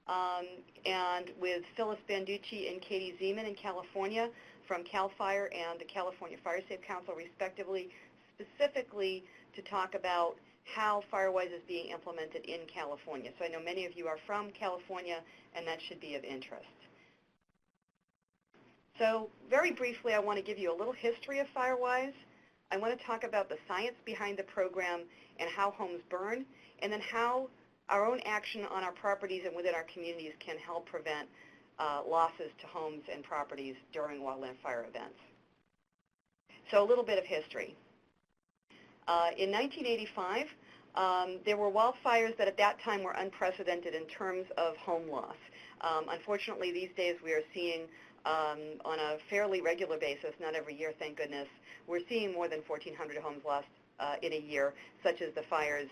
and with Phyllis Banducci and Katie Zeman in California from CAL FIRE and the California FireSafe Council, respectively, specifically to talk about how Firewise is being implemented in California. So I know many of you are from California, and that should be of interest. So very briefly, I want to give you a little history of Firewise. I want to talk about the science behind the program and how homes burn, and then how our own action on our properties and within our communities can help prevent losses to homes and properties during wildland fire events. So a little bit of history. In 1985, there were wildfires that at that time were unprecedented in terms of home loss. Unfortunately, these days we are seeing on a fairly regular basis, not every year, thank goodness, we're seeing more than 1,400 homes lost in a year, such as the fires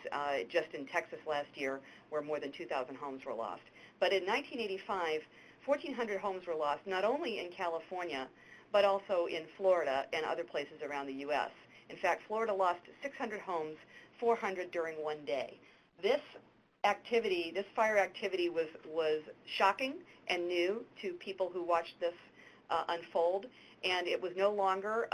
just in Texas last year, where more than 2,000 homes were lost. But in 1985, 1,400 homes were lost, not only in California, but also in Florida and other places around the U.S. In fact, Florida lost 600 homes, 400 during one day. This activity, this fire activity was shocking and new to people who watched this unfold, and it was no longer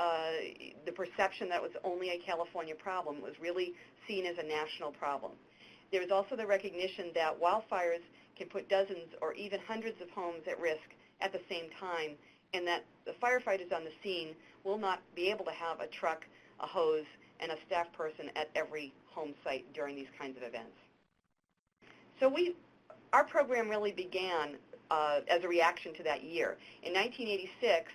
the perception that was only a California problem. It was really seen as a national problem. There was also the recognition that wildfires can put dozens or even hundreds of homes at risk at the same time, and that the firefighters on the scene will not be able to have a truck, a hose, and a staff person at every home site during these kinds of events. So our program really began as a reaction to that year. In 1986,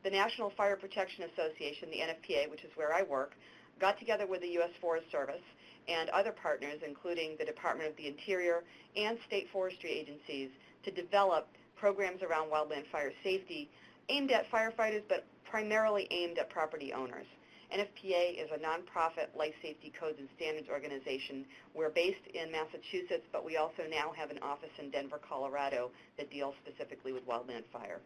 the National Fire Protection Association, the NFPA, which is where I work, got together with the U.S. Forest Service and other partners, including the Department of the Interior and state forestry agencies, to develop programs around wildland fire safety aimed at firefighters, but primarily aimed at property owners. NFPA is a nonprofit life safety codes and standards organization. We're based in Massachusetts, but we also now have an office in Denver, Colorado that deals specifically with wildland fire.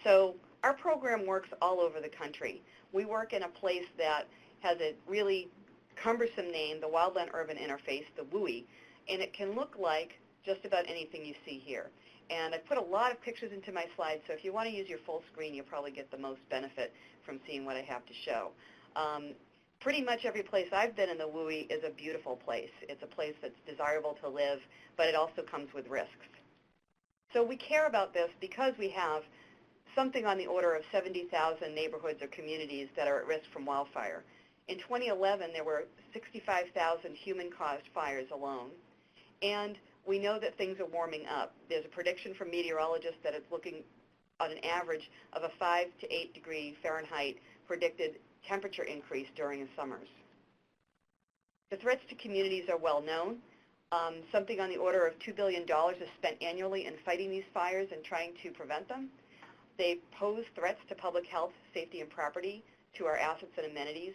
So our program works all over the country. We work in a place that has a really cumbersome name, the Wildland Urban Interface, the WUI, and it can look like just about anything you see here. And I put a lot of pictures into my slides, so if you want to use your full screen, you'll probably get the most benefit from seeing what I have to show. Pretty much every place I've been in the WUI is a beautiful place. It's a place that's desirable to live, but it also comes with risks. So we care about this because we have something on the order of 70,000 neighborhoods or communities that are at risk from wildfire. In 2011, there were 65,000 human-caused fires alone, and we know that things are warming up. There's a prediction from meteorologists that it's looking on an average of a 5 to 8 degree Fahrenheit predicted temperature increase during the summers. The threats to communities are well known. Something on the order of $2 billion is spent annually in fighting these fires and trying to prevent them. They pose threats to public health, safety, and property, to our assets and amenities.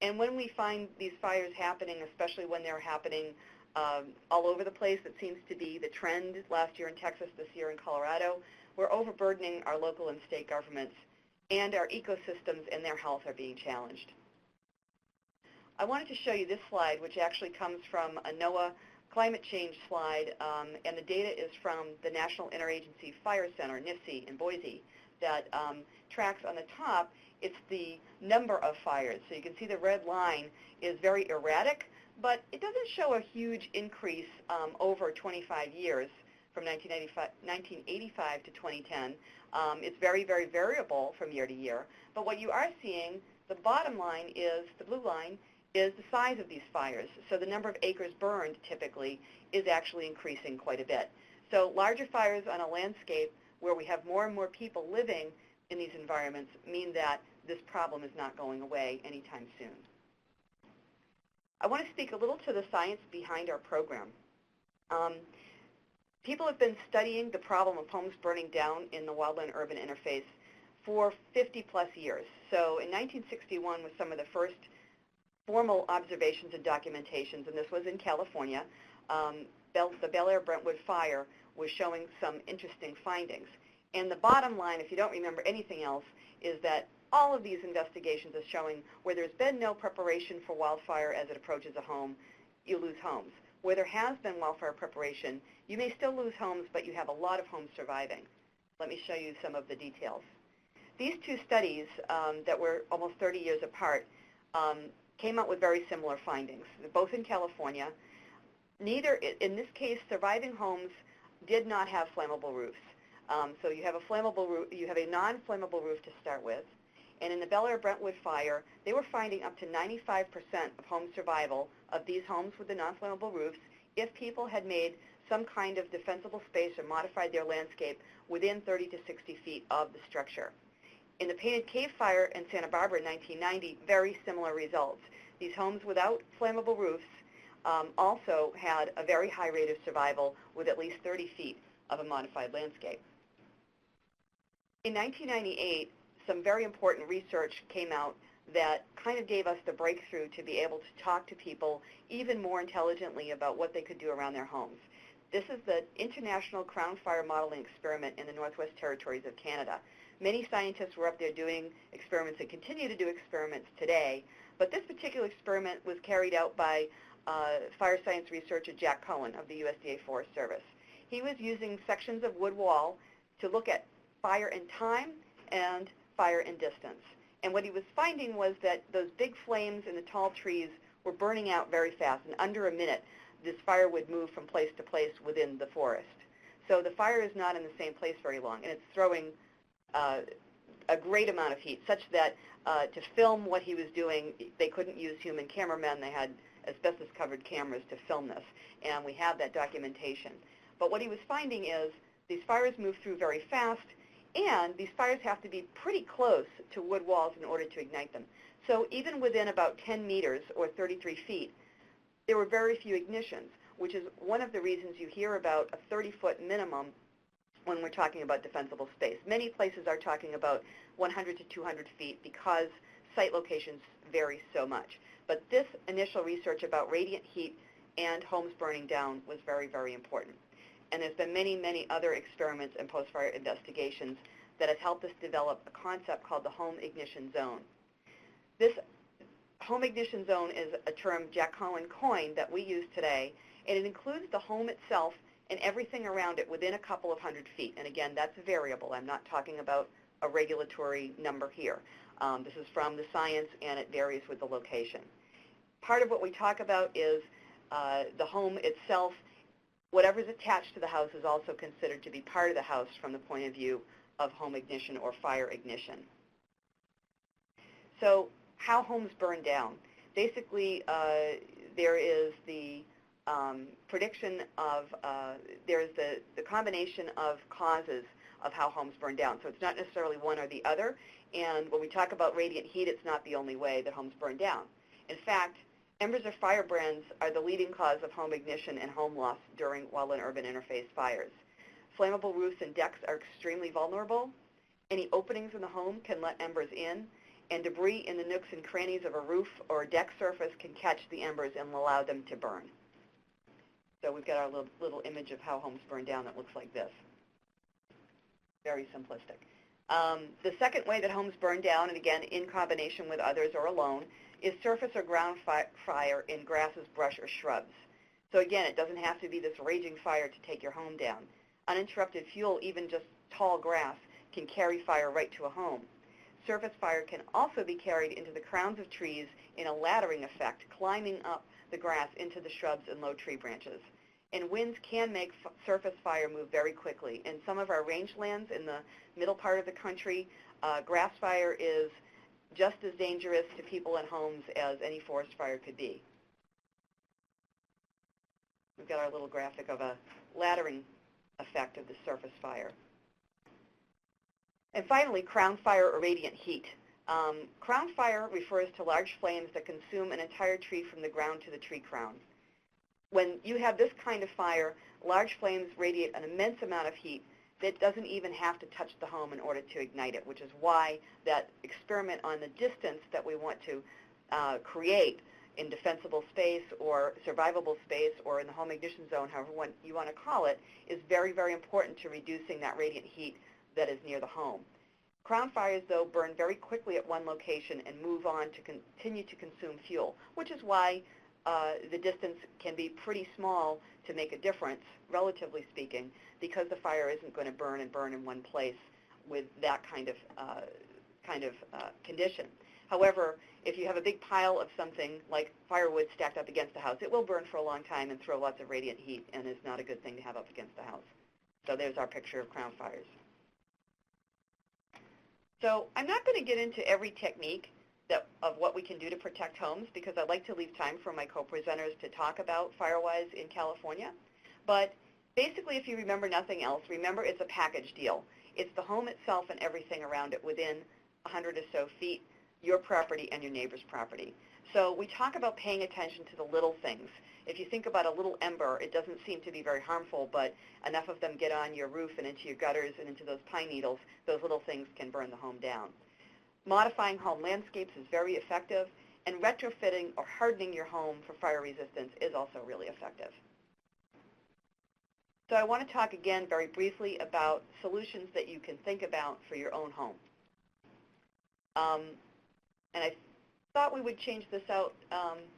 And when we find these fires happening, especially when they're happening all over the place, it seems to be the trend last year in Texas, this year in Colorado, we're overburdening our local and state governments, and our ecosystems and their health are being challenged. I wanted to show you this slide, which actually comes from a NOAA climate change slide, and the data is from the National Interagency Fire Center, NIFC, in Boise, that tracks on the top, it's the number of fires. So you can see the red line is very erratic, but it doesn't show a huge increase over 25 years from 1985 to 2010. It's very, very variable from year to year. But what you are seeing, the bottom line is, the blue line, is the size of these fires. So the number of acres burned typically is actually increasing quite a bit. So larger fires on a landscape where we have more and more people living in these environments mean that this problem is not going away anytime soon. I want to speak a little to the science behind our program. People have been studying the problem of homes burning down in the wildland urban interface for 50 plus years. So in 1961 was some of the first formal observations and documentations, and this was in California. The Bel Air Brentwood fire was showing some interesting findings. And the bottom line, if you don't remember anything else, is that all of these investigations are showing where there's been no preparation for wildfire as it approaches a home, you lose homes. Where there has been wildfire preparation, You may still lose homes, but you have a lot of homes surviving. Let me show you some of the details. These two studies that were almost 30 years apart came out with very similar findings. They're both in California. Neither, in this case, surviving homes did not have flammable roofs. So you have a flammable roof, you have a non-flammable roof to start with. And in the Bel Air Brentwood fire, they were finding up to 95% of home survival of these homes with the non-flammable roofs if people had made some kind of defensible space or modified their landscape within 30 to 60 feet of the structure. In the Painted Cave fire in Santa Barbara in 1990, very similar results. These homes without flammable roofs also had a very high rate of survival with at least 30 feet of a modified landscape. In 1998, some very important research came out that kind of gave us the breakthrough to be able to talk to people even more intelligently about what they could do around their homes. This is the International Crown Fire Modeling Experiment in the Northwest Territories of Canada. Many scientists were up there doing experiments and continue to do experiments today, but this particular experiment was carried out by fire science researcher Jack Cohen of the USDA Forest Service. He was using sections of wood wall to look at fire in time and fire in distance. And what he was finding was that those big flames in the tall trees were burning out very fast. In under a minute, this fire would move from place to place within the forest. So the fire is not in the same place very long, and it's throwing a great amount of heat, such that to film what he was doing, they couldn't use human cameramen. They had asbestos-covered cameras to film this, and we have that documentation. But what he was finding is these fires move through very fast, and these fires have to be pretty close to wood walls in order to ignite them. So even within about 10 meters or 33 feet, there were very few ignitions, which is one of the reasons you hear about a 30-foot minimum when we're talking about defensible space. Many places are talking about 100 to 200 feet because site locations vary so much. But this initial research about radiant heat and homes burning down was very, very important. And there's been many, many other experiments and post-fire investigations that have helped us develop a concept called the home ignition zone. This home ignition zone is a term Jack Cohen coined that we use today, and it includes the home itself and everything around it within a couple of hundred feet. And again, that's variable. I'm not talking about a regulatory number here. This is from the science, and it varies with the location. Part of what we talk about is the home itself. Whatever's attached to the house is also considered to be part of the house from the point of view of home ignition or fire ignition. So how homes burn down. Basically, there is the prediction of, there's the combination of causes of how homes burn down. So it's not necessarily one or the other. And when we talk about radiant heat, it's not the only way that homes burn down. In fact, embers or firebrands are the leading cause of home ignition and home loss during wildland-urban interface fires. Flammable roofs and decks are extremely vulnerable. Any openings in the home can let embers in, and debris in the nooks and crannies of a roof or deck surface can catch the embers and allow them to burn. So we've got our little image of how homes burn down that looks like this. Very simplistic. The second way that homes burn down, and again in combination with others or alone, is surface or ground fire in grasses, brush, or shrubs. So again, it doesn't have to be this raging fire to take your home down. Uninterrupted fuel, even just tall grass, can carry fire right to a home. Surface fire can also be carried into the crowns of trees in a laddering effect, climbing up the grass into the shrubs and low tree branches. And winds can make surface fire move very quickly. In some of our rangelands in the middle part of the country, grass fire is just as dangerous to people and homes as any forest fire could be. We've got our little graphic of a laddering effect of the surface fire. And finally, crown fire or radiant heat. Crown fire refers to large flames that consume an entire tree from the ground to the tree crown. When you have this kind of fire, large flames radiate an immense amount of heat that doesn't even have to touch the home in order to ignite it, which is why that experiment on the distance that we want to create in defensible space or survivable space or in the home ignition zone, however you want to call it, is very, very important to reducing that radiant heat that is near the home. Crown fires, though, burn very quickly at one location and move on to continue to consume fuel, which is why the distance can be pretty small to make a difference, relatively speaking, because the fire isn't going to burn and burn in one place with that kind of condition. However, if you have a big pile of something like firewood stacked up against the house, it will burn for a long time and throw lots of radiant heat, and is not a good thing to have up against the house. So there's our picture of crown fires. So I'm not going to get into every technique of what we can do to protect homes, because I'd like to leave time for my co-presenters to talk about Firewise in California. But basically, if you remember nothing else, remember it's a package deal. It's the home itself and everything around it within 100 or so feet, your property and your neighbor's property. So we talk about paying attention to the little things. If you think about a little ember, it doesn't seem to be very harmful, but enough of them get on your roof and into your gutters and into those pine needles, those little things can burn the home down. Modifying home landscapes is very effective, and retrofitting or hardening your home for fire resistance is also really effective. So I want to talk again very briefly about solutions that you can think about for your own home. And I thought we would change this out,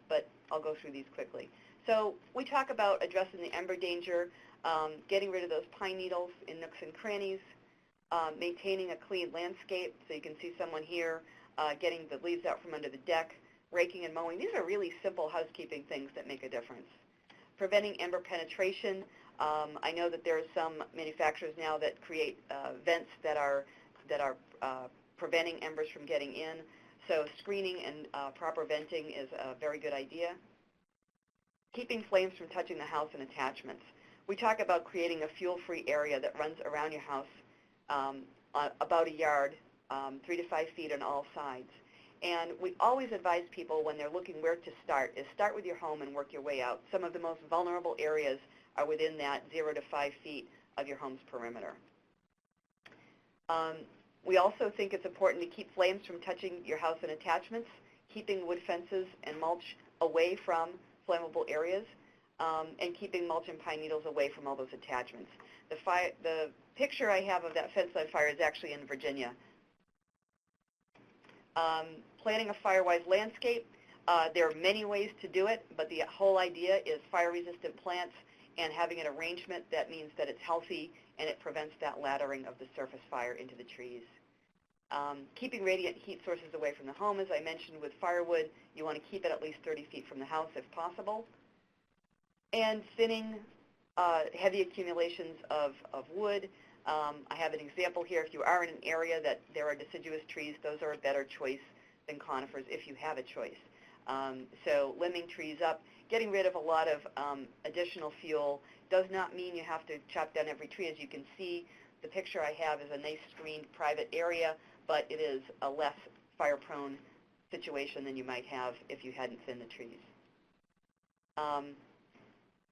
but I'll go through these quickly. So we talk about addressing the ember danger, getting rid of those pine needles in nooks and crannies, maintaining a clean landscape. So you can see someone here getting the leaves out from under the deck, raking and mowing. These are really simple housekeeping things that make a difference. Preventing ember penetration. I know that there are some manufacturers now that create vents that are preventing embers from getting in. So screening and proper venting is a very good idea. Keeping flames from touching the house and attachments. We talk about creating a fuel-free area that runs around your house about a yard, 3 to 5 feet on all sides. And we always advise people when they're looking where to start is start with your home and work your way out. Some of the most vulnerable areas are within that 0 to 5 feet of your home's perimeter. We also think it's important to keep flames from touching your house and attachments, keeping wood fences and mulch away from flammable areas, and keeping mulch and pine needles away from all those attachments. The picture I have of that fence on fire is actually in Virginia. Planning a Firewise landscape. There are many ways to do it, but the whole idea is fire-resistant plants and having an arrangement that means that it's healthy and it prevents that laddering of the surface fire into the trees. Keeping radiant heat sources away from the home. As I mentioned with firewood, you want to keep it at least 30 feet from the house if possible. And thinning heavy accumulations of wood. I have an example here. If you are in an area that there are deciduous trees, those are a better choice than conifers if you have a choice. So limbing trees up, getting rid of a lot of additional fuel does not mean you have to chop down every tree. As you can see, the picture I have is a nice screened private area, but it is a less fire-prone situation than you might have if you hadn't thinned the trees.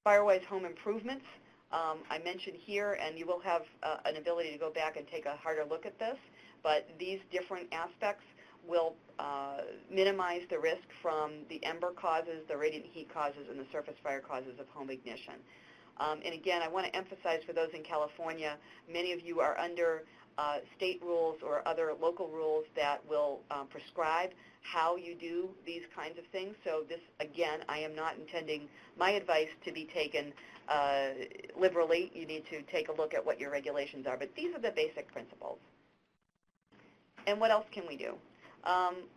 Firewise home improvements. I mentioned here, and you will have an ability to go back and take a harder look at this, but these different aspects will minimize the risk from the ember causes, the radiant heat causes, and the surface fire causes of home ignition. And again, I want to emphasize for those in California, many of you are under state rules or other local rules that will prescribe how you do these kinds of things. So this, again, I am not intending my advice to be taken liberally. You need to take a look at what your regulations are. But these are the basic principles. And what else can we do?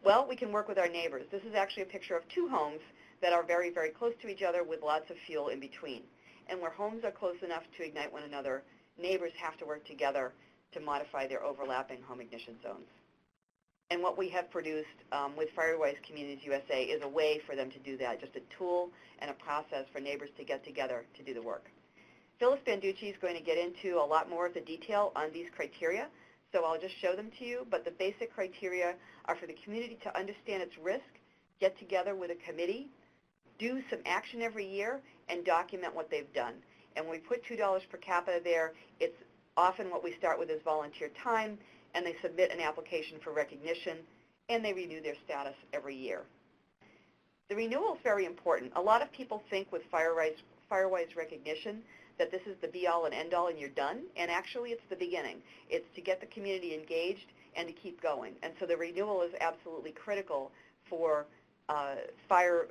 Well, we can work with our neighbors. This is actually a picture of two homes that are very, very close to each other with lots of fuel in between. And where homes are close enough to ignite one another, neighbors have to work together to modify their overlapping home ignition zones. And what we have produced with Firewise Communities USA is a way for them to do that, just a tool and a process for neighbors to get together to do the work. Phyllis Banducci is going to get into a lot more of the detail on these criteria, so I'll just show them to you. But the basic criteria are for the community to understand its risk, get together with a committee, do some action every year, and document what they've done. And when we put $2 per capita there, it's often what we start with is volunteer time, and they submit an application for recognition, and they renew their status every year. The renewal is very important. A lot of people think with Firewise recognition that this is the be-all and end-all and you're done, and actually it's the beginning. It's to get the community engaged and to keep going. And so the renewal is absolutely critical for fire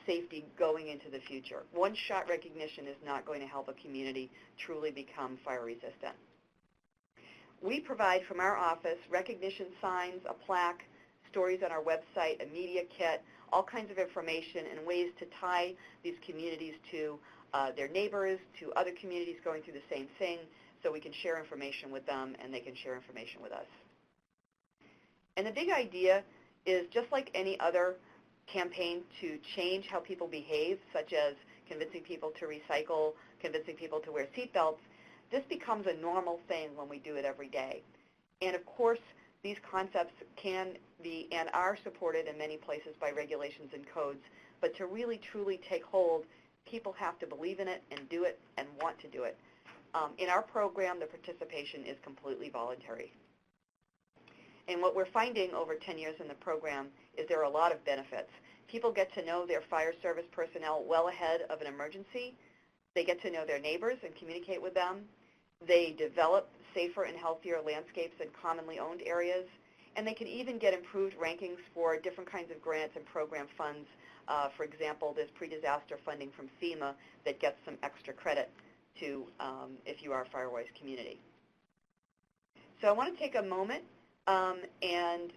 safety going into the future. One-shot recognition is not going to help a community truly become fire resistant. We provide from our office recognition signs, a plaque, stories on our website, a media kit, all kinds of information and ways to tie these communities to their neighbors, to other communities going through the same thing, so we can share information with them and they can share information with us. And the big idea is, just like any other campaign to change how people behave, such as convincing people to recycle, convincing people to wear seatbelts, this becomes a normal thing when we do it every day. And of course, these concepts can be and are supported in many places by regulations and codes, but to really truly take hold, people have to believe in it and do it and want to do it. In our program, the participation is completely voluntary. And what we're finding over 10 years in the program is there are a lot of benefits. People get to know their fire service personnel well ahead of an emergency. They get to know their neighbors and communicate with them. They develop safer and healthier landscapes in commonly owned areas. And they can even get improved rankings for different kinds of grants and program funds. For example, there's pre-disaster funding from FEMA that gets some extra credit to if you are a Firewise community. So I want to take a moment and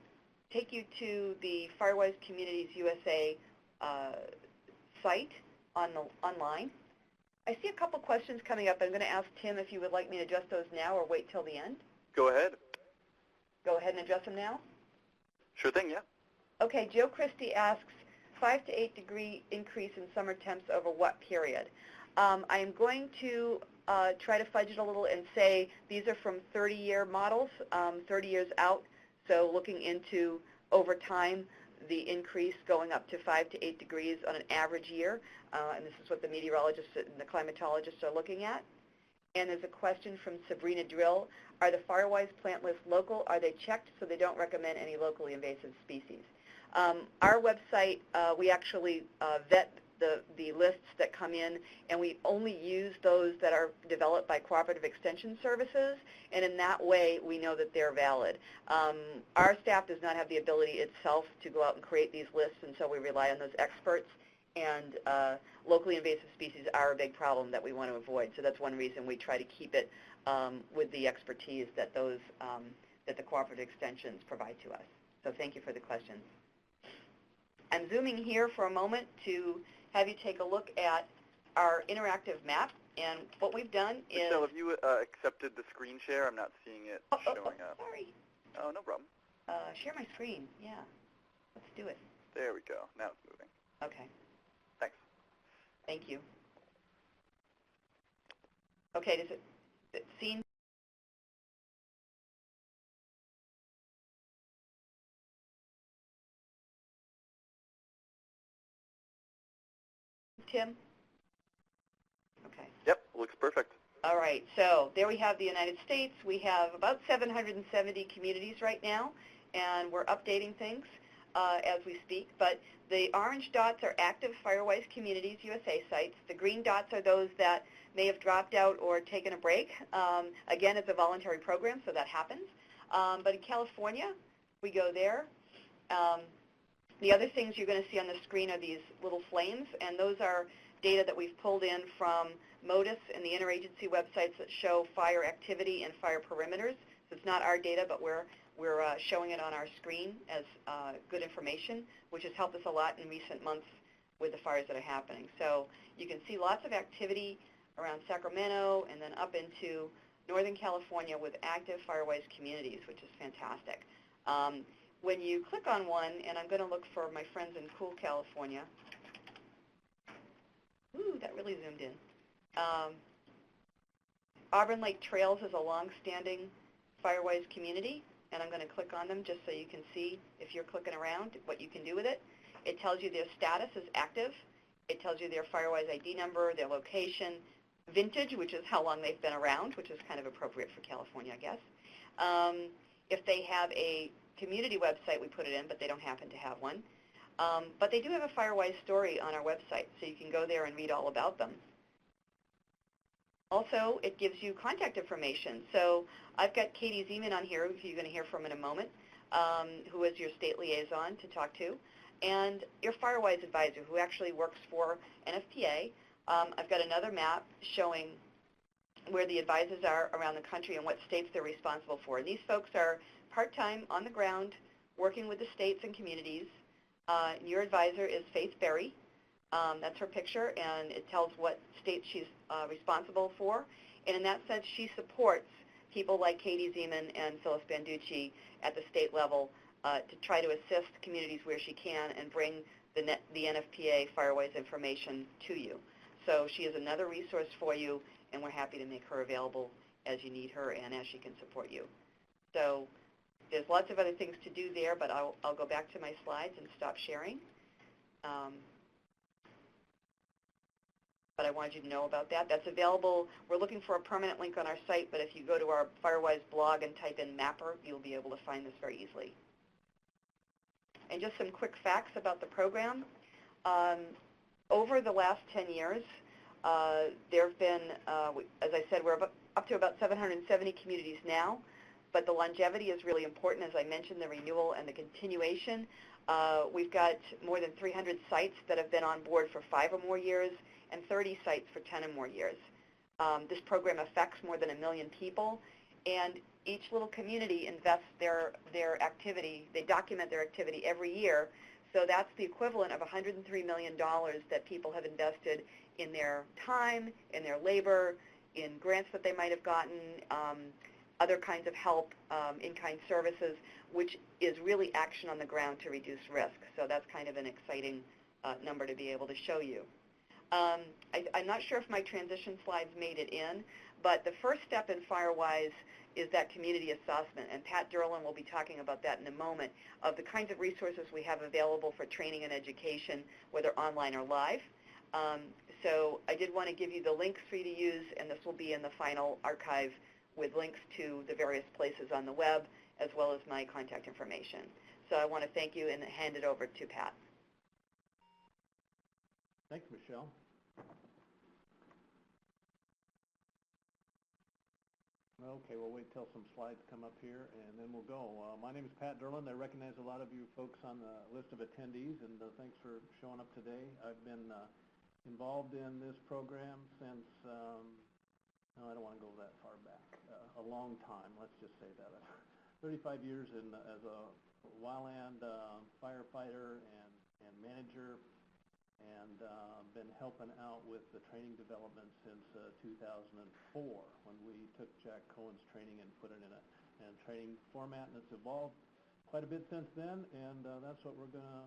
take you to the Firewise Communities USA site online. I see a couple questions coming up. I'm going to ask Tim if you would like me to address those now or wait till the end. Go ahead. Go ahead and address them now? Sure thing, yeah. Okay, Joe Christie asks, 5 to 8 degree increase in summer temps over what period? I am going to try to fudge it a little and say these are from 30-year models, 30 years out, so looking into over time the increase going up to 5 to 8 degrees on an average year, and this is what the meteorologists and the climatologists are looking at. And there's a question from Sabrina Drill. Are the Firewise plant lists local? Are they checked so they don't recommend any locally invasive species? Our website, we actually vet the lists that come in, and we only use those that are developed by cooperative extension services, and in that way we know that they're valid. Our staff does not have the ability itself to go out and create these lists, and so we rely on those experts, and locally invasive species are a big problem that we want to avoid, so that's one reason we try to keep it with the expertise that those that the cooperative extensions provide to us. So thank you for the question. I'm zooming here for a moment to have you take a look at our interactive map. And what we've done is... Michelle, have you accepted the screen share? I'm not seeing it showing up. Sorry. Oh, no problem. Share my screen. Yeah. Let's do it. There we go. Now it's moving. Okay. Thanks. Thank you. Okay, does it seem... Tim? Okay. Yep, looks perfect. All right, so there we have the United States. We have about 770 communities right now, and we're updating things as we speak. But the orange dots are active Firewise Communities USA sites. The green dots are those that may have dropped out or taken a break. Again, it's a voluntary program, so that happens. But in California, we go there. The other things you're going to see on the screen are these little flames, and those are data that we've pulled in from MODIS and the interagency websites that show fire activity and fire perimeters. So it's not our data, but we're showing it on our screen as good information, which has helped us a lot in recent months with the fires that are happening. So you can see lots of activity around Sacramento and then up into Northern California with active Firewise communities, which is fantastic. When you click on one, and I'm going to look for my friends in cool California. Ooh, that really zoomed in. Auburn Lake Trails is a long-standing Firewise community, and I'm going to click on them just so you can see, if you're clicking around, what you can do with it. It tells you their status is active. It tells you their Firewise ID number, their location, vintage, which is how long they've been around, which is kind of appropriate for California, I guess. If they have a community website, we put it in, but they don't happen to have one. But they do have a Firewise story on our website, so you can go there and read all about them. Also, it gives you contact information. So I've got Katie Zeman on here, who you're going to hear from in a moment, who is your state liaison to talk to. and your Firewise advisor who actually works for NFPA. I've got another map showing where the advisors are around the country and what states they're responsible for. And these folks are part-time, on the ground, working with the states and communities. Your advisor is Faith Berry. That's her picture, and it tells what state she's responsible for. And in that sense, she supports people like Katie Zeman and Phyllis Banducci at the state level to try to assist communities where she can and bring the NFPA Firewise information to you. So she is another resource for you, and we're happy to make her available as you need her and as she can support you. So there's lots of other things to do there, but I'll go back to my slides and stop sharing. But I wanted you to know about that. That's available. We're looking for a permanent link on our site, but if you go to our Firewise blog and type in Mapper, you'll be able to find this very easily. And just some quick facts about the program. Over the last 10 years, there have been, as I said, we're up to about 770 communities now, but the longevity is really important. As I mentioned, the renewal and the continuation. We've got more than 300 sites that have been on board for 5 or more years and 30 sites for 10 or more years. This program affects more than 1 million people, and each little community invests their activity. They document their activity every year. So that's the equivalent of $103 million that people have invested in their time, in their labor, in grants that they might have gotten, other kinds of help, in-kind services, which is really action on the ground to reduce risk. So that's kind of an exciting number to be able to show you. I'm not sure if my transition slides made it in, but the first step in Firewise is that community assessment, and Pat Derlin will be talking about that in a moment, of the kinds of resources we have available for training and education, whether online or live. So I did want to give you the links for you to use, and this will be in the final archive with links to the various places on the web, as well as my contact information. So I want to thank you and hand it over to Pat. Thanks, Michelle. Okay, we'll wait till some slides come up here, and then we'll go. My name is Pat Derlin. I recognize a lot of you folks on the list of attendees, and thanks for showing up today. I've been involved in this program since, no, I don't want to go that far back, a long time, let's just say that. 35 years as a wildland firefighter and manager, and been helping out with the training development since 2004 when we took Jack Cohen's training and put it in a training format, and it's evolved quite a bit since then, and that's what we're going to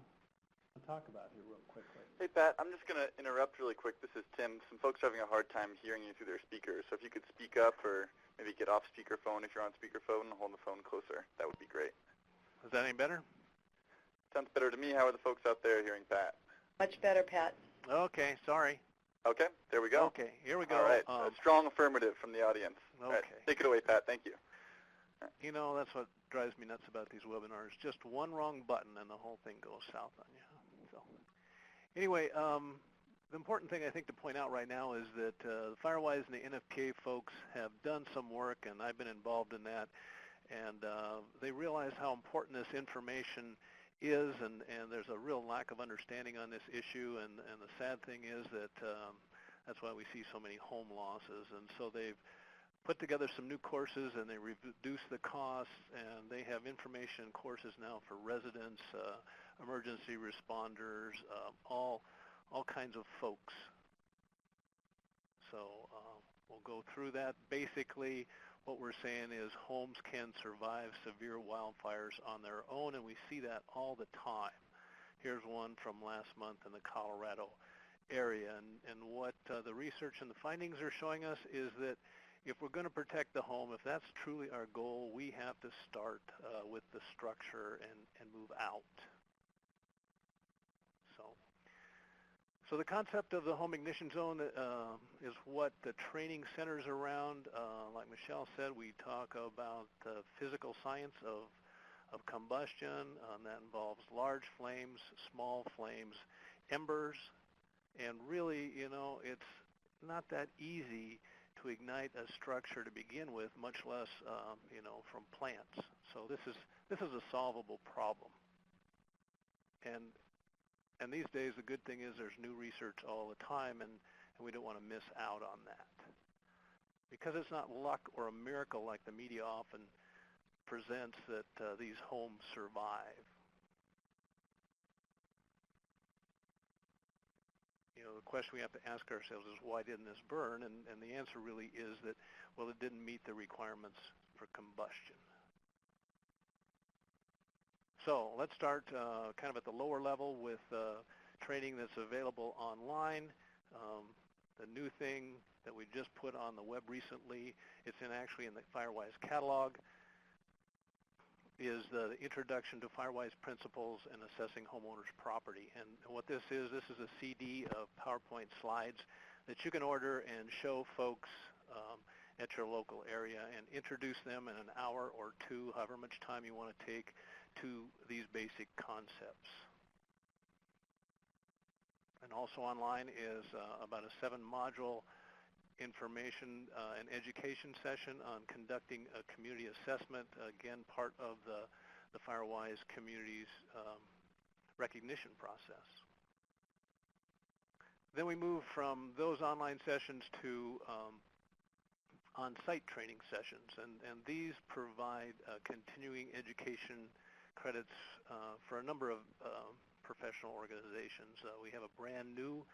talk about here real quickly. Hey, Pat, I'm just going to interrupt really quick. This is Tim. Some folks are having a hard time hearing you through their speakers, so if you could speak up or maybe get off speakerphone if you're on speakerphone and hold the phone closer, that would be great. Is that any better? Sounds better to me. How are the folks out there hearing Pat? Much better, Pat. Okay, sorry. Okay, there we go. Okay, here we go. All right, a strong affirmative from the audience. Okay. All right, take it away, Pat. Thank you. You know, that's what drives me nuts about these webinars. Just one wrong button and the whole thing goes south on you. So, anyway, the important thing I think to point out right now is that the Firewise and the NFPA folks have done some work, and I've been involved in that, and they realize how important this information is, and there's a real lack of understanding on this issue, and the sad thing is that that's why we see so many home losses. And so they've put together some new courses, and they reduced the costs, and they have information courses now for residents, emergency responders, all kinds of folks. So we'll go through that. Basically, what we're saying is homes can survive severe wildfires on their own, and we see that all the time. Here's one from last month in the Colorado area, and what the research and the findings are showing us is that if we're going to protect the home, if that's truly our goal, we have to start with the structure and move out. So the concept of the home ignition zone is what the training centers around. Like Michelle said, we talk about the physical science of combustion. That involves large flames, small flames, embers, and really, you know, it's not that easy to ignite a structure to begin with, much less, you know, from plants. So this is a solvable problem. And And these days, the good thing is there's new research all the time, and we don't want to miss out on that. Because it's not luck or a miracle like the media often presents that these homes survive. You know, the question we have to ask ourselves is, why didn't this burn? And the answer really is that, well, it didn't meet the requirements for combustion. So let's start kind of at the lower level with training that's available online. The new thing that we just put on the web recently, it's actually in the Firewise catalog, is the introduction to Firewise principles and assessing homeowners' property. And what this is a CD of PowerPoint slides that you can order and show folks at your local area and introduce them in an hour or two, however much time you want to take, to these basic concepts. And also online is about a 7-module information and education session on conducting a community assessment, again, part of the Firewise community's recognition process. Then we move from those online sessions to on-site training sessions, and these provide continuing education credits for a number of professional organizations. We have a brand new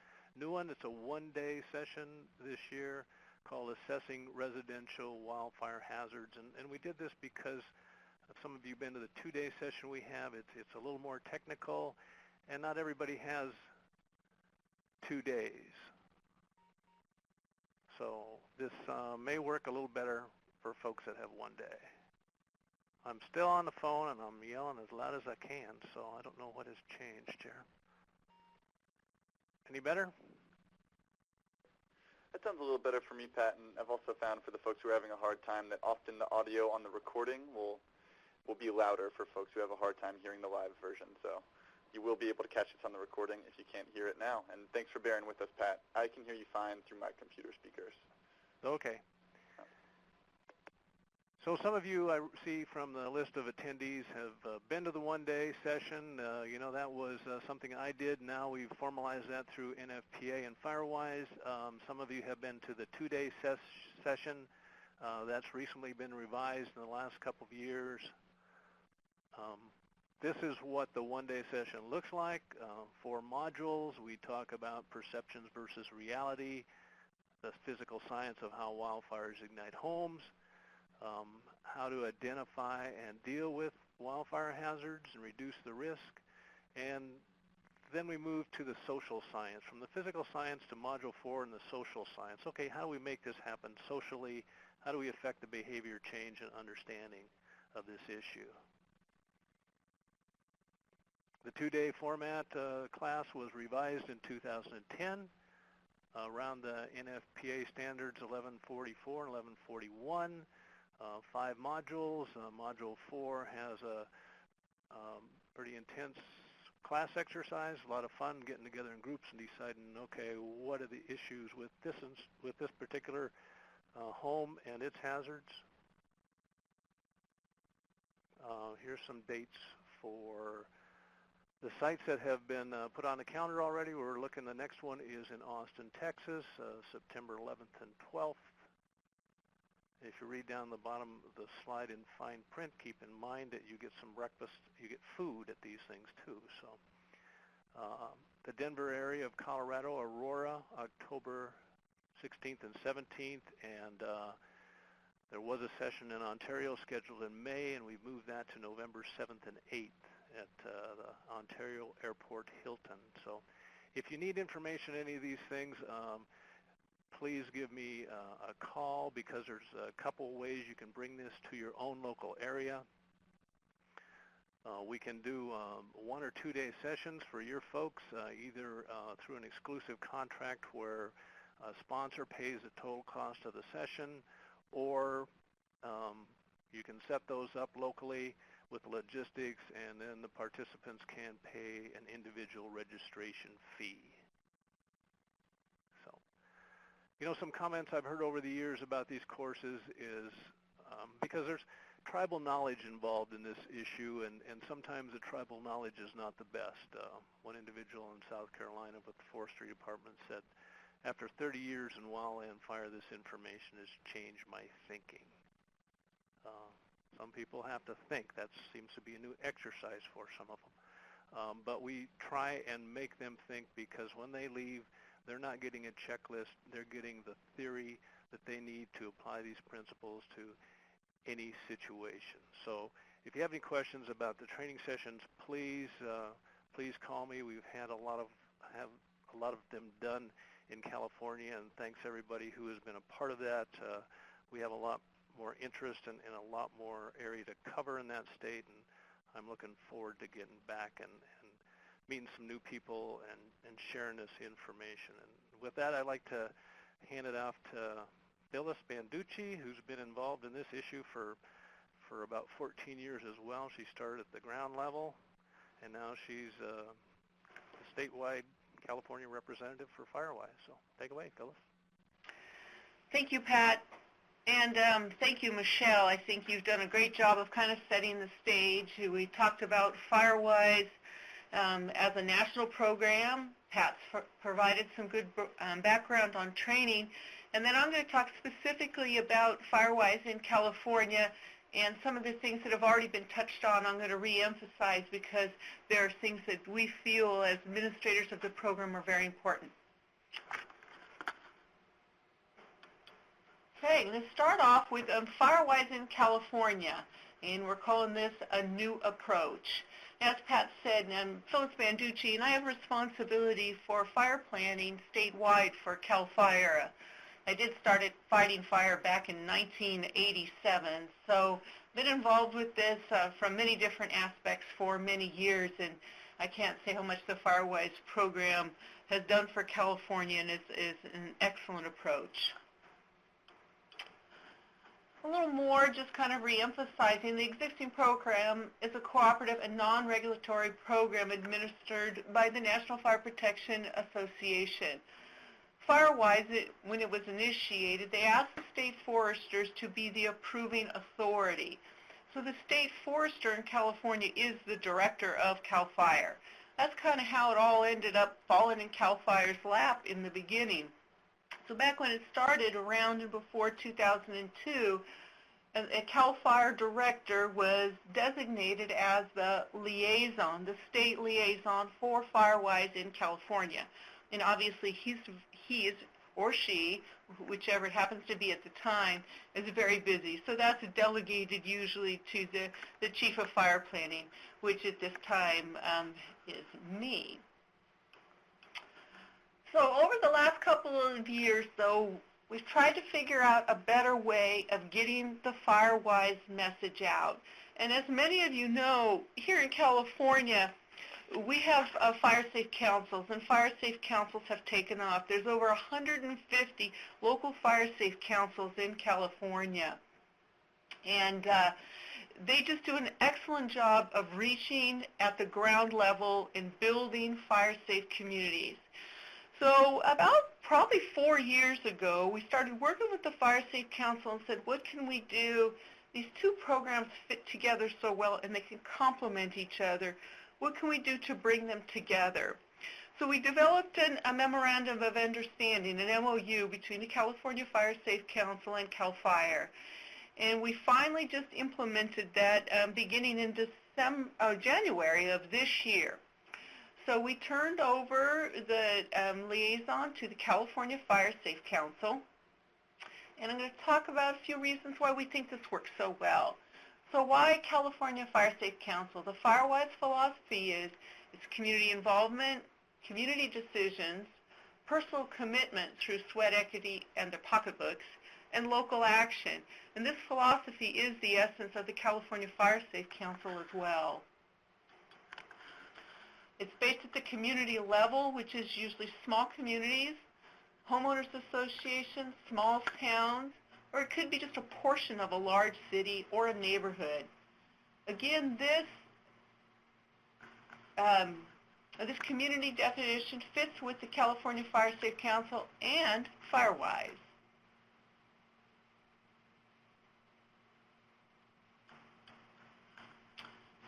one. It's a 1-day session this year called Assessing Residential Wildfire Hazards, and we did this because some of you have been to the 2-day session we have. It's a little more technical, and not everybody has 2 days. So this may work a little better for folks that have 1 day. I'm still on the phone, and I'm yelling as loud as I can, so I don't know what has changed here. Any better? That sounds a little better for me, Pat, and I've also found for the folks who are having a hard time that often the audio on the recording will be louder for folks who have a hard time hearing the live version. So you will be able to catch this on the recording if you can't hear it now. And thanks for bearing with us, Pat. I can hear you fine through my computer speakers. Okay. So some of you I see from the list of attendees have been to the 1-day session. You know, that was something I did. Now we've formalized that through NFPA and Firewise. Some of you have been to the 2-day session. That's recently been revised in the last couple of years. This is what the 1-day session looks like. 4 modules. We talk about perceptions versus reality, the physical science of how wildfires ignite homes, how to identify and deal with wildfire hazards and reduce the risk. And then we move to the social science, from the physical science to Module 4 and the social science. Okay, how do we make this happen socially? How do we affect the behavior change and understanding of this issue? The 2-day format class was revised in 2010 around the NFPA standards 1144 and 1141. 5 modules. Module 4 has a pretty intense class exercise, a lot of fun getting together in groups and deciding, okay, what are the issues with this particular home and its hazards. Here's some dates for the sites that have been put on the calendar already. We're looking, the next one is in Austin, Texas, September 11th and 12th. If you read down the bottom of the slide in fine print, keep in mind that you get some breakfast, you get food at these things too. So the Denver area of Colorado, Aurora, October 16th and 17th, and there was a session in Ontario scheduled in May, and we've moved that to November 7th and 8th at the Ontario Airport Hilton. So if you need information on any of these things, please give me a call, because there's a couple ways you can bring this to your own local area. We can do 1 or 2-day sessions for your folks, either through an exclusive contract where a sponsor pays the total cost of the session, or you can set those up locally with logistics, and then the participants can pay an individual registration fee. So, you know, some comments I've heard over the years about these courses is because tribal knowledge involved in this issue, and sometimes the tribal knowledge is not the best. One individual in South Carolina with the Forestry Department said, after 30 years in wildland fire, this information has changed my thinking. Some people have to think. That seems to be a new exercise for some of them. But we try and make them think, because when they leave, they're not getting a checklist. They're getting the theory that they need to apply these principles to any situation. So if you have any questions about the training sessions, please call me. We've had a lot of them done in California, and thanks everybody who has been a part of that. We have a lot more interest and a lot more area to cover in that state, and I'm looking forward to getting back and meeting some new people and sharing this information. And with that, I'd like to hand it off to Phyllis Banducci, who's been involved in this issue for about 14 years as well. She started at the ground level, and now she's a statewide California representative for Firewise. So take it away, Phyllis. Thank you, Pat. And thank you, Michelle. I think you've done a great job of kind of setting the stage. We talked about Firewise as a national program. Pat's provided some good background on training. And then I'm going to talk specifically about Firewise in California, and some of the things that have already been touched on I'm going to reemphasize, because there are things that we feel as administrators of the program are very important. Okay, I'm going to start off with Firewise in California, and we're calling this a new approach. As Pat said, I'm Phyllis Banducci, and I have responsibility for fire planning statewide for CAL FIRE. I did start fighting fire back in 1987, so been involved with this from many different aspects for many years, and I can't say how much the Firewise program has done for California, and is an excellent approach. A little more, just kind of reemphasizing, the existing program is a cooperative and non-regulatory program administered by the National Fire Protection Association. Firewise, when it was initiated, they asked the state foresters to be the approving authority. So the state forester in California is the director of CAL FIRE. That's kind of how it all ended up falling in CAL FIRE's lap in the beginning. So back when it started, around and before 2002, a CAL FIRE director was designated as the liaison, the state liaison for Firewise in California. And obviously he is, or she, whichever it happens to be at the time, is very busy. So that's delegated usually to the chief of fire planning, which at this time is me. So over the last couple of years, though, we've tried to figure out a better way of getting the Firewise message out. And as many of you know, here in California, we have FireSafe councils, and FireSafe councils have taken off. There's over 150 local FireSafe councils in California. And they just do an excellent job of reaching at the ground level and building FireSafe communities. So about probably 4 years ago, we started working with the FireSafe Council and said, what can we do? These two programs fit together so well, and they can complement each other. What can we do to bring them together? So we developed a memorandum of understanding, an MOU, between the California FireSafe Council and CAL FIRE. And we finally just implemented that beginning in January of this year. So we turned over the liaison to the California FireSafe Council, and I'm going to talk about a few reasons why we think this works so well. So why California FireSafe Council? The Firewise philosophy is it's community involvement, community decisions, personal commitment through sweat equity and their pocketbooks, and local action. And this philosophy is the essence of the California FireSafe Council as well. It's based at the community level, which is usually small communities, homeowners associations, small towns, or it could be just a portion of a large city or a neighborhood. Again, this community definition fits with the California FireSafe Council and Firewise.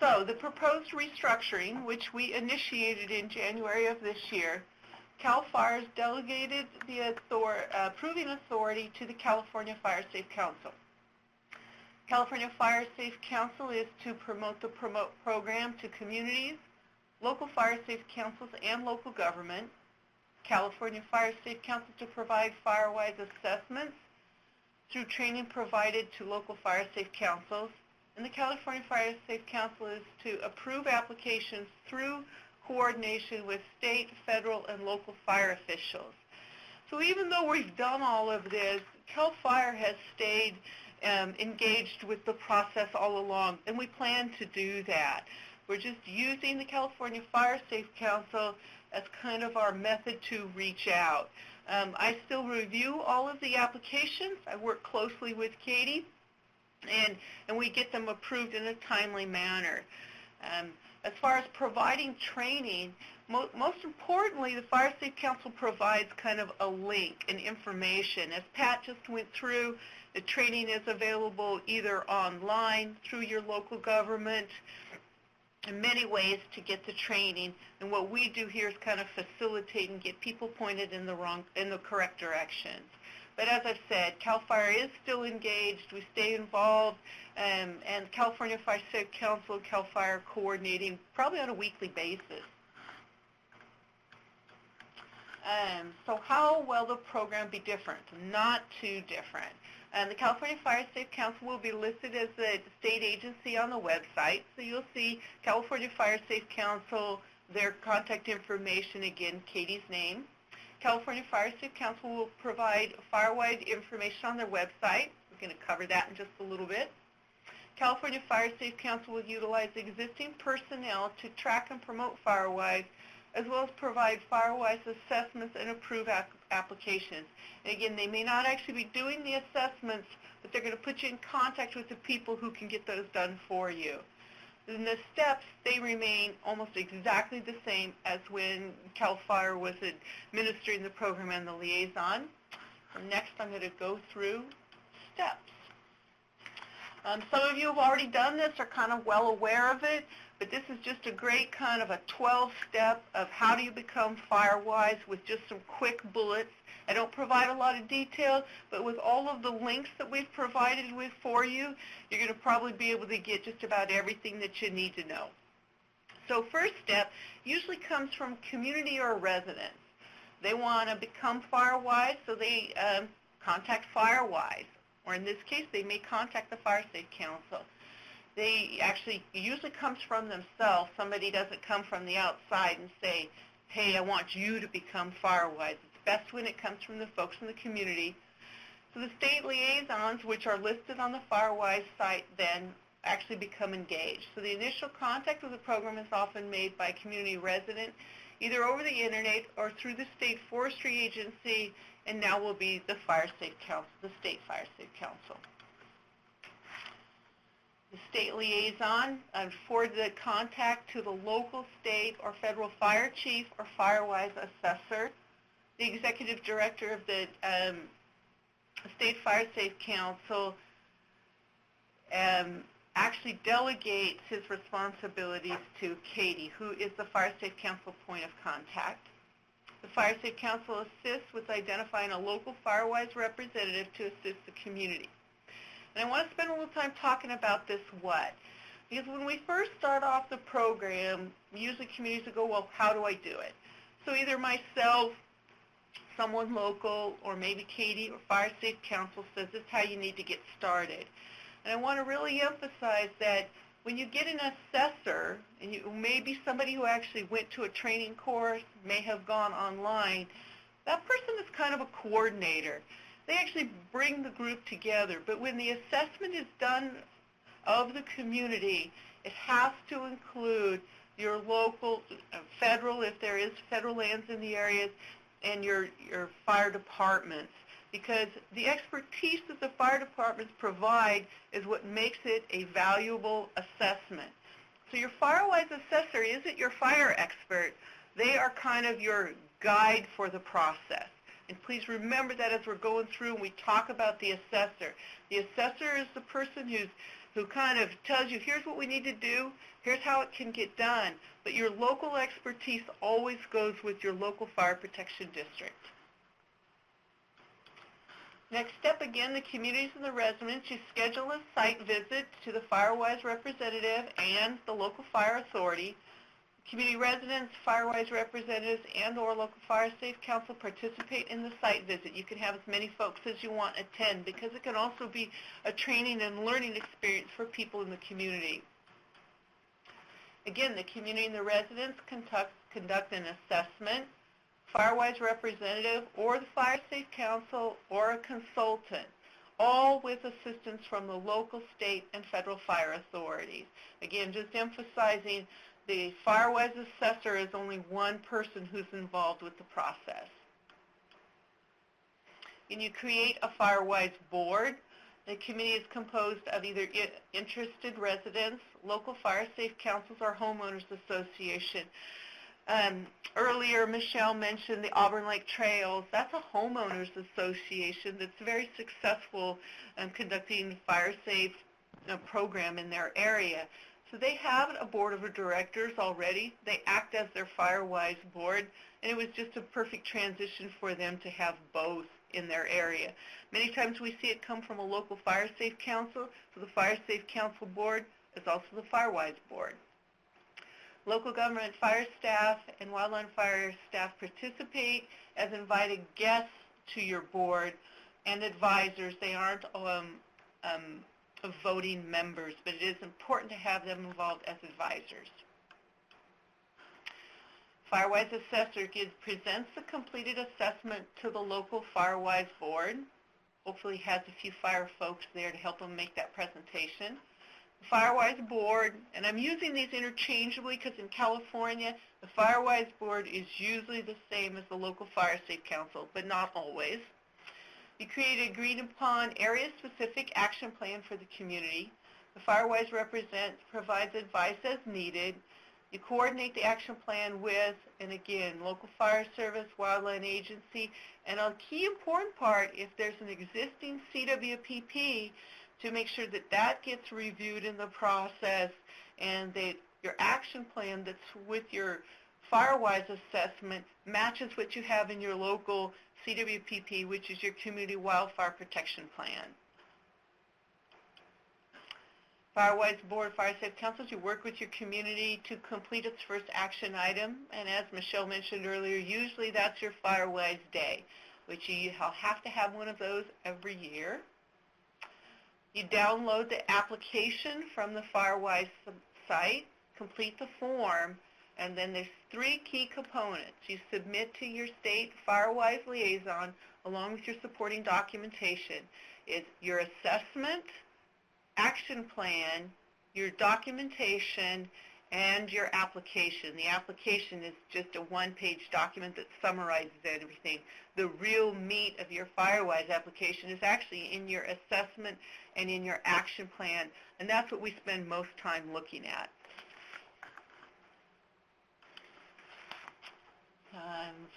So the proposed restructuring, which we initiated in January of this year, CAL FIRE's delegated the approving authority to the California FireSafe Council. California FireSafe Council is to promote the program to communities, local FireSafe councils, and local government. California FireSafe Council to provide Firewise assessments through training provided to local FireSafe councils. And the California FireSafe Council is to approve applications through coordination with state, federal, and local fire officials. So even though we've done all of this, CAL FIRE has stayed engaged with the process all along, and we plan to do that. We're just using the California FireSafe Council as kind of our method to reach out. I still review all of the applications. I work closely with Katie, and we get them approved in a timely manner. As far as providing training, most importantly, the FireSafe Council provides kind of a link and information. As Pat just went through, the training is available either online, through your local government, in many ways to get the training. And what we do here is kind of facilitate and get people pointed in the correct directions. But as I've said, CAL FIRE is still engaged. We stay involved, and California FireSafe Council and CAL FIRE are coordinating probably on a weekly basis. So how will the program be different? Not too different. The California FireSafe Council will be listed as a state agency on the website. So you'll see California FireSafe Council, their contact information, again, Katie's name. California FireSafe Council will provide Firewise information on their website. We're going to cover that in just a little bit. California FireSafe Council will utilize existing personnel to track and promote Firewise, as well as provide Firewise assessments and approve applications. And again, they may not actually be doing the assessments, but they're going to put you in contact with the people who can get those done for you. And the steps, they remain almost exactly the same as when CAL FIRE was administering the program and the liaison. And next, I'm going to go through steps. Some of you have already done this, are kind of well aware of it, but this is just a great kind of a 12-step of how do you become Firewise with just some quick bullets. I don't provide a lot of detail, but with all of the links that we've provided with for you, you're going to probably be able to get just about everything that you need to know. So first step usually comes from community or residents. They want to become Firewise, so they contact Firewise, or in this case, they may contact the FireSafe Council. They actually usually comes from themselves. Somebody doesn't come from the outside and say, hey, I want you to become Firewise. It's best when it comes from the folks in the community. So the state liaisons, which are listed on the Firewise site, then actually become engaged. So the initial contact with the program is often made by a community resident, either over the internet or through the state forestry agency, and now will be the FireSafe Council, the state FireSafe Council. The state liaison forwards the contact to the local, state, or federal fire chief or Firewise assessor. The executive director of the state FireSafe Council actually delegates his responsibilities to Katie, who is the FireSafe Council point of contact. The FireSafe Council assists with identifying a local Firewise representative to assist the community. And I want to spend a little time talking about this what. Because when we first start off the program, usually communities will go, well, how do I do it? So either myself, someone local, or maybe Katie or FireSafe Council says this is how you need to get started. And I want to really emphasize that when you get an assessor, and you may be somebody who actually went to a training course, may have gone online, that person is kind of a coordinator. They actually bring the group together. But when the assessment is done of the community, it has to include your local, federal, if there is federal lands in the areas, and your fire departments. Because the expertise that the fire departments provide is what makes it a valuable assessment. So your Firewise assessor isn't your fire expert. They are kind of your guide for the process. And please remember that as we're going through and we talk about the assessor. The assessor is the person who kind of tells you, here's what we need to do, here's how it can get done. But your local expertise always goes with your local fire protection district. Next step, again, the communities and the residents, you schedule a site visit to the Firewise representative and the local fire authority. Community residents, Firewise representatives, and or local FireSafe council participate in the site visit. You can have as many folks as you want attend because it can also be a training and learning experience for people in the community. Again, the community and the residents conduct an assessment. Firewise representative or the FireSafe council or a consultant, all with assistance from the local, state, and federal fire authorities. Again, just emphasizing the Firewise assessor is only one person who's involved with the process. And you create a Firewise board. The committee is composed of either interested residents, local FireSafe councils, or homeowners association. Earlier, Michelle mentioned the Auburn Lake Trails. That's a homeowners association that's very successful in conducting FireSafe program in their area. So they have a board of directors already. They act as their Firewise board, and it was just a perfect transition for them to have both in their area. Many times we see it come from a local FireSafe council, so the FireSafe council board is also the Firewise board. Local government fire staff and wildland fire staff participate as invited guests to your board and advisors. They aren't voting members, but it is important to have them involved as advisors. Firewise assessor presents the completed assessment to the local Firewise board. Hopefully has a few fire folks there to help them make that presentation. The Firewise board, and I'm using these interchangeably because in California, the Firewise board is usually the same as the local FireSafe council, but not always. You create an agreed-upon area-specific action plan for the community. The Firewise provides advice as needed. You coordinate the action plan with, and again, local fire service, wildland agency, and a key important part, if there's an existing CWPP, to make sure that that gets reviewed in the process and that your action plan that's with your Firewise assessment matches what you have in your local CWPP, which is your Community Wildfire Protection Plan. Firewise Board, FireSafe Councils, you work with your community to complete its first action item, and as Michelle mentioned earlier, usually that's your Firewise Day, which you'll have to have one of those every year. You download the application from the Firewise site, complete the form, and then there's three key components. You submit to your state Firewise liaison along with your supporting documentation. It's your assessment, action plan, your documentation, and your application. The application is just a one-page document that summarizes everything. The real meat of your Firewise application is actually in your assessment and in your action plan, and that's what we spend most time looking at.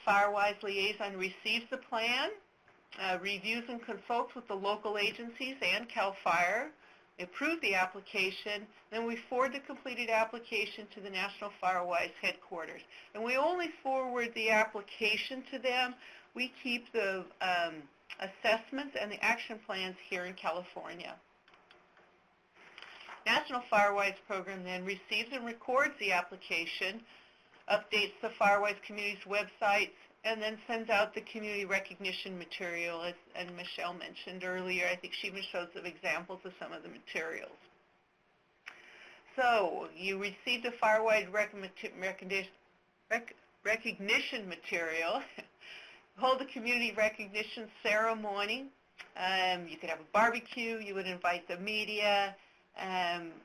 Firewise liaison receives the plan, reviews and consults with the local agencies and CAL FIRE. They approve the application, then we forward the completed application to the National Firewise headquarters. And we only forward the application to them. We keep the assessments and the action plans here in California. National Firewise Program then receives and records the application, updates the Firewise community's websites, and then sends out the community recognition material, as Michelle mentioned earlier. I think she even showed some examples of some of the materials. So you received the Firewise recognition material. Hold a community recognition ceremony. You could have a barbecue. You would invite the media,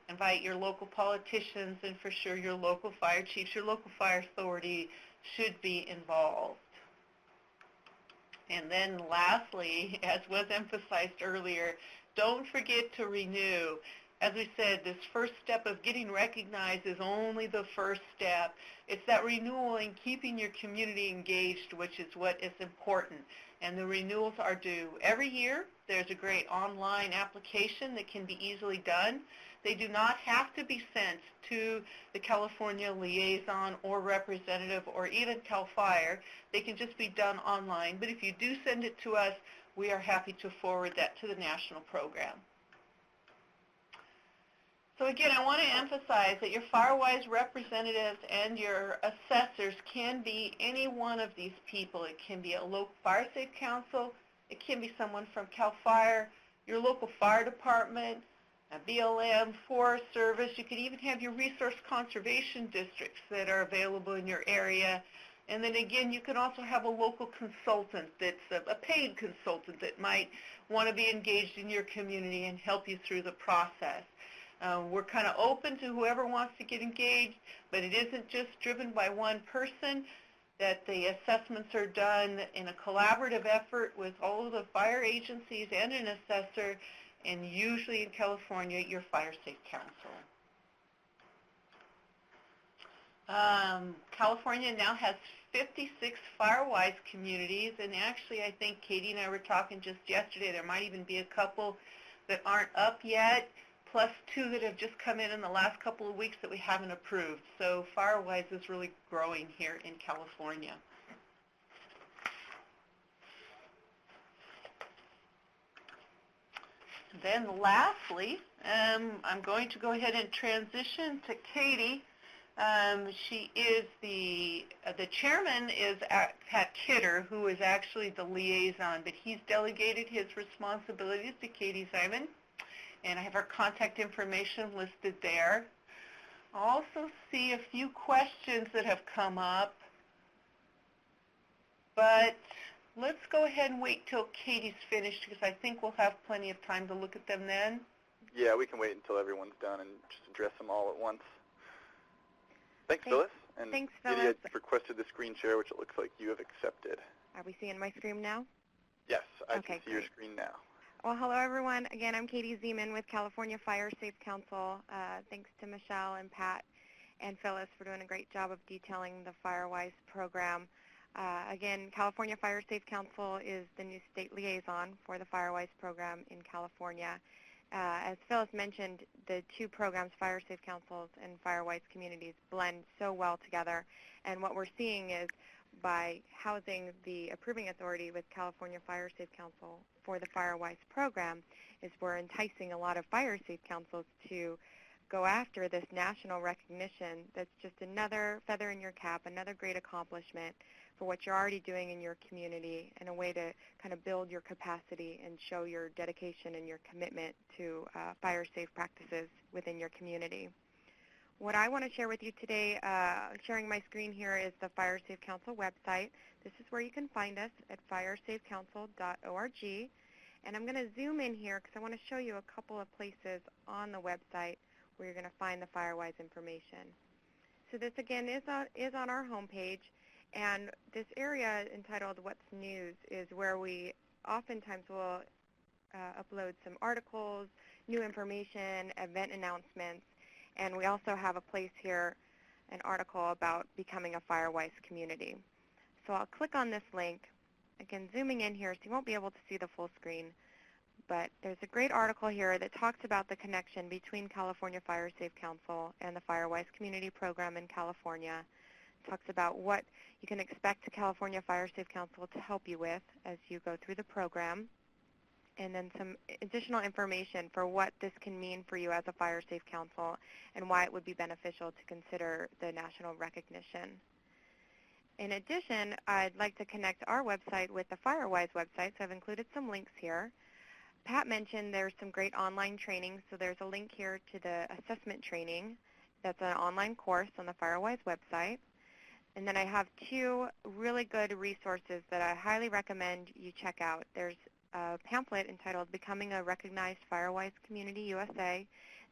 invite your local politicians, and for sure your local fire chiefs, your local fire authority should be involved. And then lastly, as was emphasized earlier, don't forget to renew. As we said, this first step of getting recognized is only the first step. It's that renewal and keeping your community engaged, which is what is important. and the renewals are due every year. There's a great online application that can be easily done. They do not have to be sent to the California liaison or representative or even CAL FIRE. They can just be done online. But if you do send it to us, we are happy to forward that to the national program. So again, I want to emphasize that your Firewise representatives and your assessors can be any one of these people. It can be a local FireSafe council. It can be someone from CAL FIRE, your local fire department, a BLM, Forest Service. You could even have your resource conservation districts that are available in your area. And then again, you can also have a local consultant that's a paid consultant that might want to be engaged in your community and help you through the process. We're kind of open to whoever wants to get engaged, but it isn't just driven by one person, that the assessments are done in a collaborative effort with all of the fire agencies and an assessor, and usually in California, your FireSafe Council. California now has 56 Firewise communities, and actually I think Katie and I were talking just yesterday, there might even be a couple that aren't up yet, plus 2 that have just come in the last couple of weeks that we haven't approved. So Firewise is really growing here in California. Then lastly, I'm going to go ahead and transition to Katie. She is the chairman is Pat Kidder, who is actually the liaison, but he's delegated his responsibilities to Katie Simon, and I have her contact information listed there. I also see a few questions that have come up, but let's go ahead and wait till Katie's finished, because I think we'll have plenty of time to look at them then. Yeah, we can wait until everyone's done and just address them all at once. Thanks, Phyllis. And thanks, Katie Phyllis. had requested the screen share, which it looks like you have accepted. Are we seeing my screen now? Yes, I Okay, can see your great. screen now. Well, hello, everyone. Again, I'm Katie Zeman with California FireSafe Council. Thanks to Michelle and Pat and Phyllis for doing a great job of detailing the Firewise program. Again, California FireSafe Council is the new state liaison for the Firewise program in California. As Phyllis mentioned, the 2 programs, FireSafe Councils and Firewise Communities, blend so well together. And what we're seeing is by housing the approving authority with California FireSafe Council for the Firewise program is we're enticing a lot of FireSafe councils to go after this national recognition that's just another feather in your cap, another great accomplishment for what you're already doing in your community, and a way to kind of build your capacity and show your dedication and your commitment to fire-safe practices within your community. What I want to share with you today, sharing my screen here, is the FireSafe Council website. This is where you can find us at firesafecouncil.org. And I'm going to zoom in here because I want to show you a couple of places on the website where you're going to find the Firewise information. So this, again, is on our homepage. And this area entitled What's News is where we oftentimes will upload some articles, new information, event announcements, and we also have a place here, an article about becoming a Firewise community. So I'll click on this link. Again, zooming in here, so you won't be able to see the full screen, but there's a great article here that talks about the connection between California FireSafe Council and the Firewise Community Program in California. Talks about what you can expect the California FireSafe Council to help you with as you go through the program, and then some additional information for what this can mean for you as a FireSafe Council and why it would be beneficial to consider the national recognition. In addition, I'd like to connect our website with the Firewise website, so I've included some links here. Pat mentioned there's some great online training, so there's a link here to the assessment training. That's an online course on the Firewise website. And then I have 2 really good resources that I highly recommend you check out. There's a pamphlet entitled Becoming a Recognized Firewise Community USA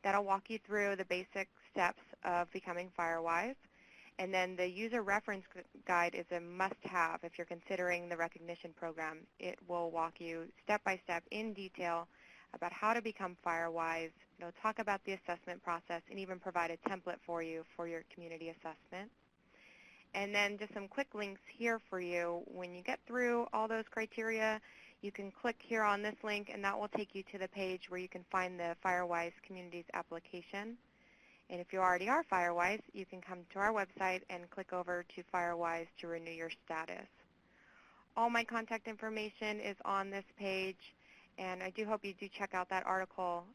that'll walk you through the basic steps of becoming Firewise. And then the user reference guide is a must-have if you're considering the recognition program. It will walk you step-by-step in detail about how to become Firewise. It'll talk about the assessment process and even provide a template for you for your community assessment. And then just some quick links here for you. When you get through all those criteria, you can click here on this link, and that will take you to the page where you can find the Firewise Communities application. And if you already are Firewise, you can come to our website and click over to Firewise to renew your status. All my contact information is on this page, and I do hope you do check out that article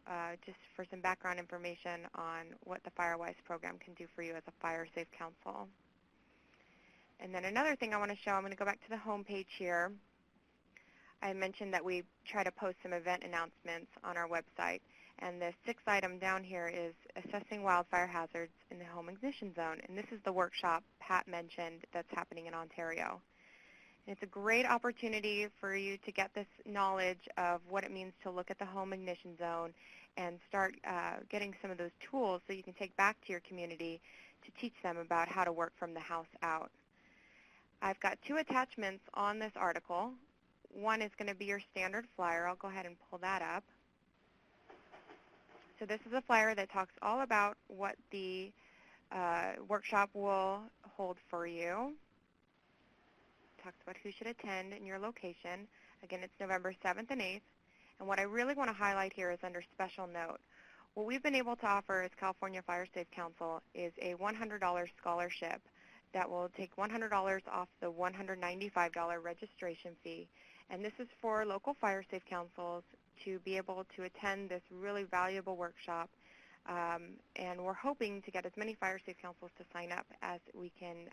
just for some background information on what the Firewise program can do for you as a FireSafe council. And then another thing I want to show, I'm going to go back to the home page here. I mentioned that we try to post some event announcements on our website. And the sixth item down here is assessing wildfire hazards in the home ignition zone. And this is the workshop Pat mentioned that's happening in Ontario. And it's a great opportunity for you to get this knowledge of what it means to look at the home ignition zone and start getting some of those tools so you can take back to your community to teach them about how to work from the house out. I've got two attachments on this article. One is going to be your standard flyer. I'll go ahead and pull that up. So this is a flyer that talks all about what the workshop will hold for you. It talks about who should attend and your location. Again, it's November 7th and 8th. And what I really want to highlight here is under special note. What we've been able to offer as California FireSafe Council is a $100 scholarship that will take $100 off the $195 registration fee. And this is for local FireSafe councils to be able to attend this really valuable workshop. And we're hoping to get as many FireSafe councils to sign up as we can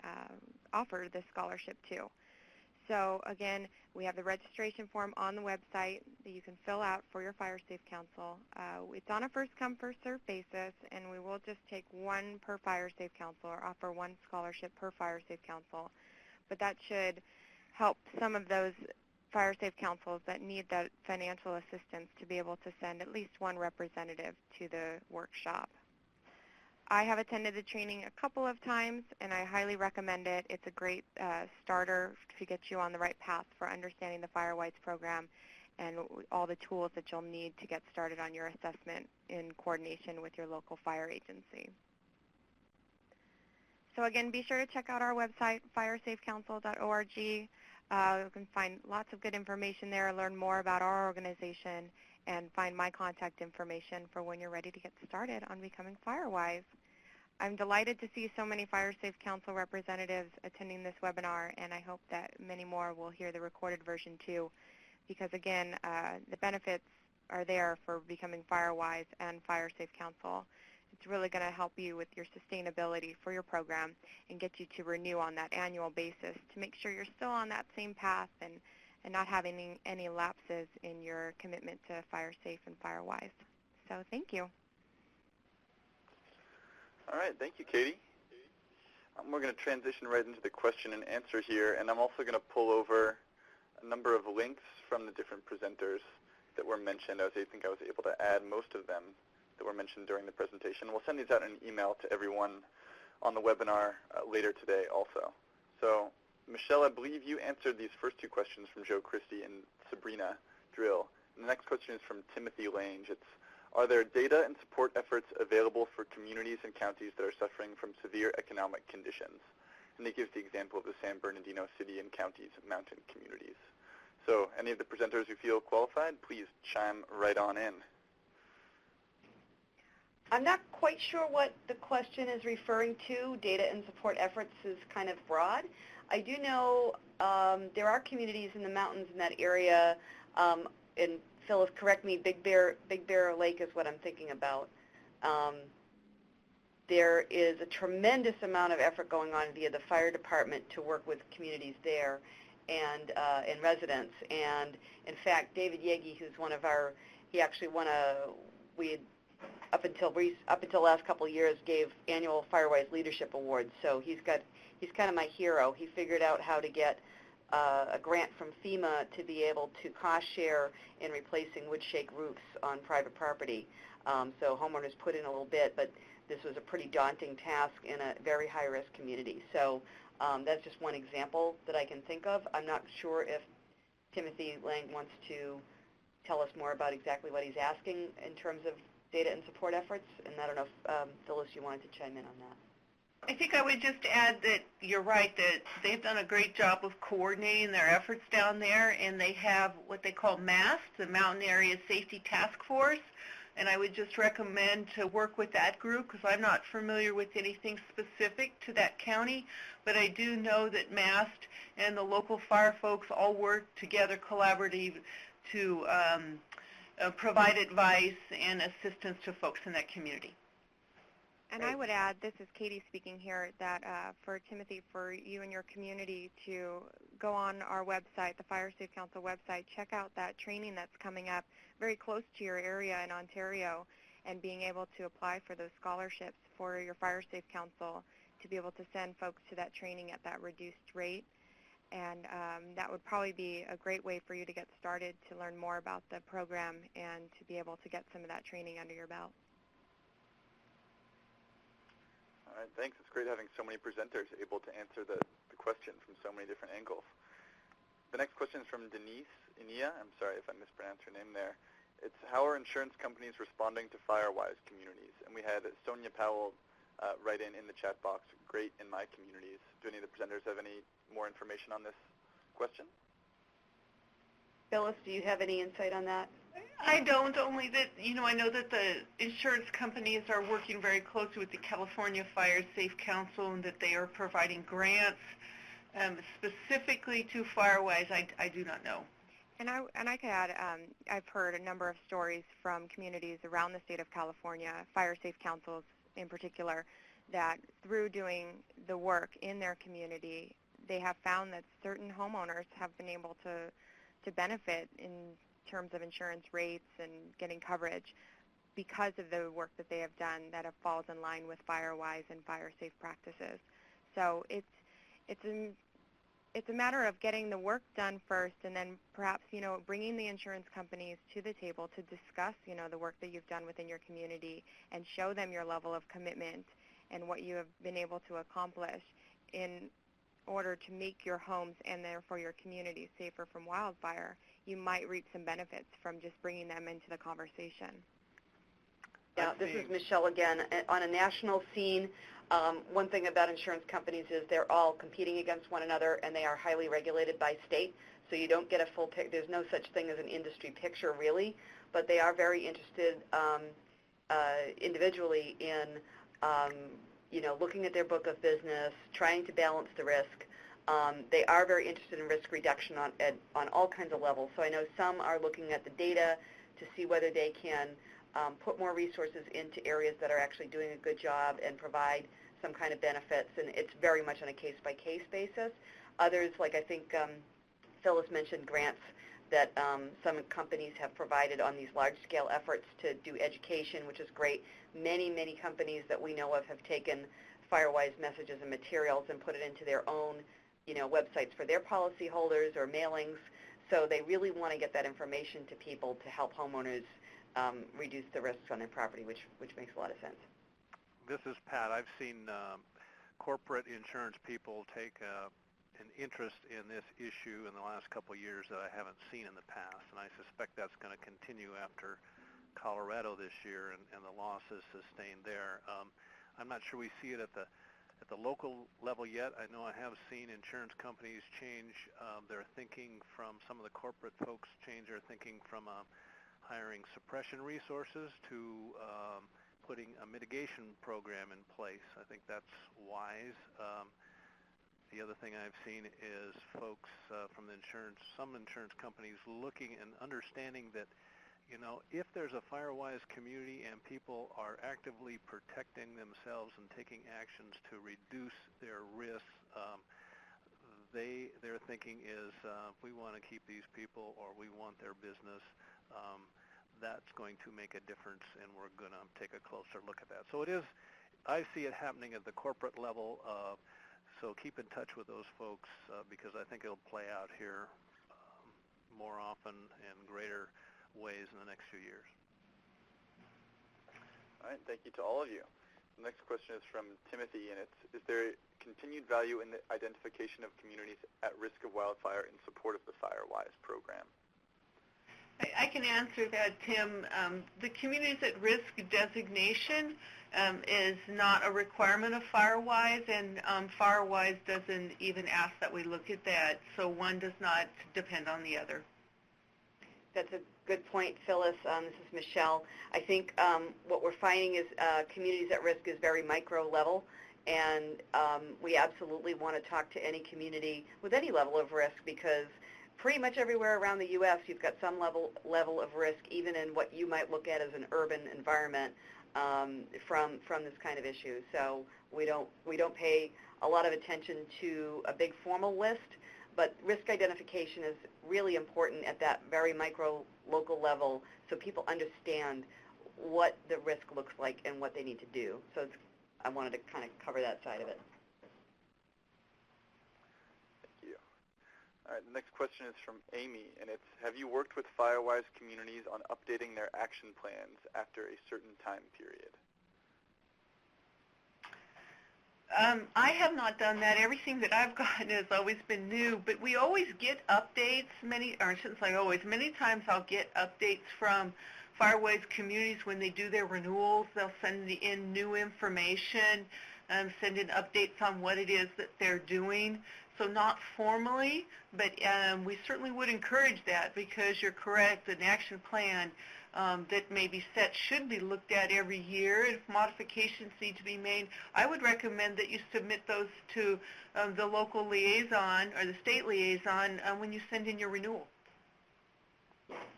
offer this scholarship to. So again, we have the registration form on the website that you can fill out for your FireSafe council. It's on a first-come, first-served basis, and we will just take one per FireSafe council or offer one scholarship per FireSafe council. But that should help some of those FireSafe councils that need that financial assistance to be able to send at least one representative to the workshop. I have attended the training a couple of times, and I highly recommend it. It's a great starter to get you on the right path for understanding the Firewise program and all the tools that you'll need to get started on your assessment in coordination with your local fire agency. So again, be sure to check out our website, firesafecouncil.org. You can find lots of good information there, learn more about our organization, and find my contact information for when you're ready to get started on becoming Firewise. I'm delighted to see so many FireSafe Council representatives attending this webinar, and I hope that many more will hear the recorded version too, because again, the benefits are there for becoming Firewise and FireSafe Council. It's really going to help you with your sustainability for your program and get you to renew on that annual basis to make sure you're still on that same path and not having any lapses in your commitment to FireSafe and Firewise. So thank you. All right, thank you, Katie. We're going to transition right into the question and answer here, and I'm also going to pull over a number of links from the different presenters that were mentioned. I think I was able to add most of them that were mentioned during the presentation. We'll send these out in an email to everyone on the webinar later today also. So, Michelle, I believe you answered these first two questions from Joe Christie and Sabrina Drill. And the next question is from Timothy Lange. It's, are there data and support efforts available for communities and counties that are suffering from severe economic conditions? And he gives the example of the San Bernardino City and County's mountain communities. So any of the presenters who feel qualified, please chime right on in. I'm not quite sure what the question is referring to. Data and support efforts is kind of broad. I do know there are communities in the mountains in that area, and Phyllis, correct me, Big Bear Lake is what I'm thinking about. There is a tremendous amount of effort going on via the fire department to work with communities there and residents. And in fact, David Yegi, who's one of our, he actually won up until the last couple of years, gave annual Firewise Leadership Awards. So he's kind of my hero. He figured out how to get a grant from FEMA to be able to cost share in replacing wood shake roofs on private property. So homeowners put in a little bit, but this was a pretty daunting task in a very high-risk community. So that's just one example that I can think of. I'm not sure if Timothy Lang wants to tell us more about exactly what he's asking in terms of data and support efforts, and I don't know if, Phyllis, you wanted to chime in on that. I think I would just add that you're right, that they've done a great job of coordinating their efforts down there, and they have what they call MAST, the Mountain Area Safety Task Force, and I would just recommend to work with that group because I'm not familiar with anything specific to that county, but I do know that MAST and the local fire folks all work together collaboratively to provide advice and assistance to folks in that community. And I would add, this is Katie speaking here, that for Timothy, for you and your community to go on our website, the FireSafe Council website, check out that training that's coming up very close to your area in Ontario, and being able to apply for those scholarships for your FireSafe Council to be able to send folks to that training at that reduced rate. And that would probably be a great way for you to get started to learn more about the program and to be able to get some of that training under your belt. All right, thanks. It's great having so many presenters able to answer the question from so many different angles. The next question is from Denise Inia. I'm sorry if I mispronounced her name there. It's how are insurance companies responding to Firewise communities? And we had Sonia Powell write in the chat box, great in my communities. Do any of the presenters have any more information on this question? Phyllis, do you have any insight on that? I don't, only that, I know that the insurance companies are working very closely with the California FireSafe Council and that they are providing grants specifically to Firewise. I do not know. And I could add, I've heard a number of stories from communities around the state of California, FireSafe Councils in particular, that through doing the work in their community, they have found that certain homeowners have been able to benefit in terms of insurance rates and getting coverage because of the work that they have done that falls in line with Firewise and FireSafe practices. So it's a matter of getting the work done first, and then perhaps bringing the insurance companies to the table to discuss the work that you've done within your community and show them your level of commitment and what you have been able to accomplish in order to make your homes and therefore your community safer from wildfire. You might reap some benefits from just bringing them into the conversation. Yeah, this is Michelle again. On a national scene, one thing about insurance companies is they're all competing against one another, and they are highly regulated by state, so you don't get a full picture. There's no such thing as an industry picture, really, but they are very interested individually in looking at their book of business, trying to balance the risk. They are very interested in risk reduction on all kinds of levels. So I know some are looking at the data to see whether they can put more resources into areas that are actually doing a good job and provide some kind of benefits, and it's very much on a case-by-case basis. Others, like I think Phyllis mentioned, grants that some companies have provided on these large-scale efforts to do education, which is great. Many, many companies that we know of have taken Firewise messages and materials and put it into their own websites for their policyholders or mailings. So they really want to get that information to people to help homeowners reduce the risks on their property, which makes a lot of sense. This is Pat. I've seen corporate insurance people take an interest in this issue in the last couple of years that I haven't seen in the past, and I suspect that's going to continue after Colorado this year and the losses sustained there. I'm not sure we see it at the local level yet. I know I have seen insurance companies change their thinking from some of the corporate folks change their thinking from hiring suppression resources to putting a mitigation program in place. I think that's wise. The other thing I've seen is folks from some insurance companies looking and understanding that if there's a Firewise community and people are actively protecting themselves and taking actions to reduce their risks, their thinking is we want to keep these people or we want their business, that's going to make a difference, and we're going to take a closer look at that. So I see it happening at the corporate level, so keep in touch with those folks because I think it'll play out here more often and greater ways in the next few years. All right, thank you to all of you. The next question is from Timothy, and it's, is there continued value in the identification of communities at risk of wildfire in support of the Firewise program? I can answer that, Tim. The communities at risk designation is not a requirement of Firewise, and Firewise doesn't even ask that we look at that, so one does not depend on the other. That's a good point, Phyllis. This is Michelle. I think what we're finding is communities at risk is very micro level, and we absolutely want to talk to any community with any level of risk, because pretty much everywhere around the U.S. you've got some level of risk, even in what you might look at as an urban environment from this kind of issue. So we don't pay a lot of attention to a big formal list, but risk identification is really important at that very micro local level, so people understand what the risk looks like and what they need to do. So I wanted to kind of cover that side of it. Thank you. All right, the next question is from Amy, and it's, have you worked with Firewise communities on updating their action plans after a certain time period? I have not done that. Everything that I've gotten has always been new, but we always get updates. Many times I'll get updates from Firewise communities when they do their renewals. They'll send in new information, send in updates on what it is that they're doing. So not formally, but we certainly would encourage that, because you're correct, an action plan that may be set should be looked at every year. If modifications need to be made, I would recommend that you submit those to the local liaison or the state liaison when you send in your renewal.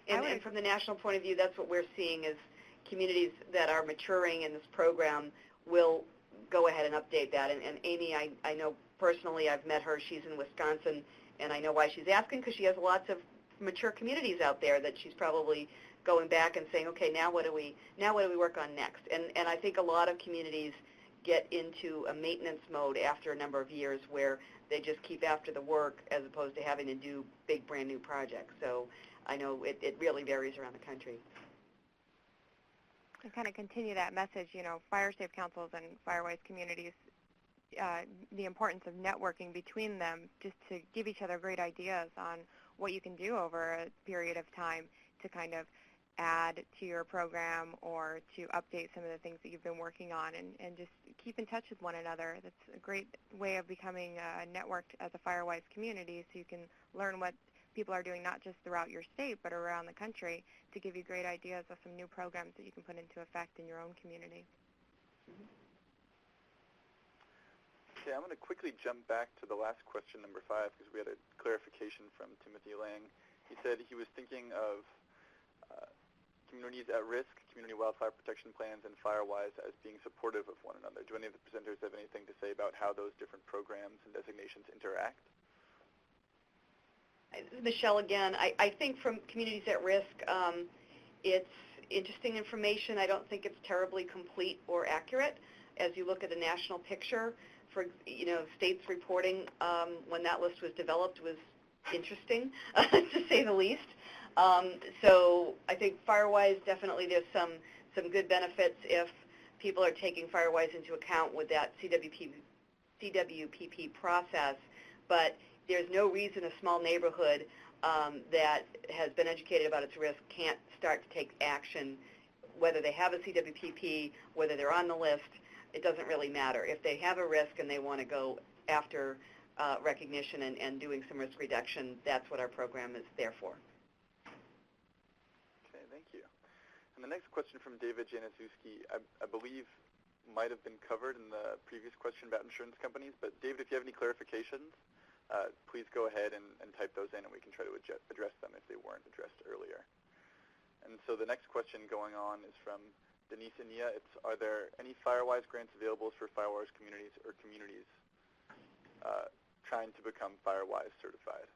And from the national point of view, that's what we're seeing is communities that are maturing in this program will go ahead and update that. And Amy, I know personally, I've met her. She's in Wisconsin, and I know why she's asking, because she has lots of mature communities out there that she's probably going back and saying, okay, now what do we work on next? And I think a lot of communities get into a maintenance mode after a number of years where they just keep after the work as opposed to having to do big brand new projects. So I know it really varies around the country. And kind of continue that message, you know, FireSafe councils and Firewise communities, the importance of networking between them, just to give each other great ideas on what you can do over a period of time to kind of add to your program or to update some of the things that you've been working on, and just keep in touch with one another. That's a great way of becoming networked as a Firewise community, so you can learn what people are doing not just throughout your state but around the country, to give you great ideas of some new programs that you can put into effect in your own community. Okay, I'm going to quickly jump back to the last question, number 5, because we had a clarification from Timothy Lang. He said he was thinking of communities at risk, community wildfire protection plans, and Firewise as being supportive of one another. Do any of the presenters have anything to say about how those different programs and designations interact? Michelle again. I think from communities at risk, it's interesting information. I don't think it's terribly complete or accurate. As you look at the national picture, for states reporting when that list was developed was interesting, to say the least. So I think Firewise, definitely there's some good benefits if people are taking Firewise into account with that CWPP process, but there's no reason a small neighborhood that has been educated about its risk can't start to take action, whether they have a CWPP, whether they're on the list. It doesn't really matter. If they have a risk and they want to go after recognition and doing some risk reduction, that's what our program is there for. Okay, thank you. And the next question from David Januszewski, I believe might have been covered in the previous question about insurance companies, but David, if you have any clarifications, please go ahead and type those in, and we can try to address them if they weren't addressed earlier. And so the next question going on is from Denise Ania. It's, are there any Firewise grants available for Firewise communities or communities trying to become Firewise certified?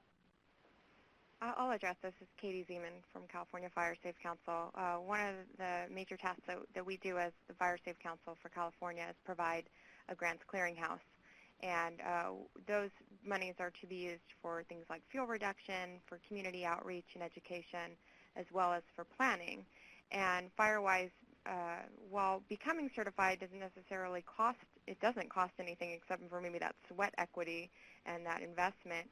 I'll address this. This is Katie Zeman from California FireSafe Council. One of the major tasks that we do as the FireSafe Council for California is provide a grants clearinghouse. And those monies are to be used for things like fuel reduction, for community outreach and education, as well as for planning. And Firewise, while becoming certified doesn't necessarily cost, it doesn't cost anything except for maybe that sweat equity and that investment.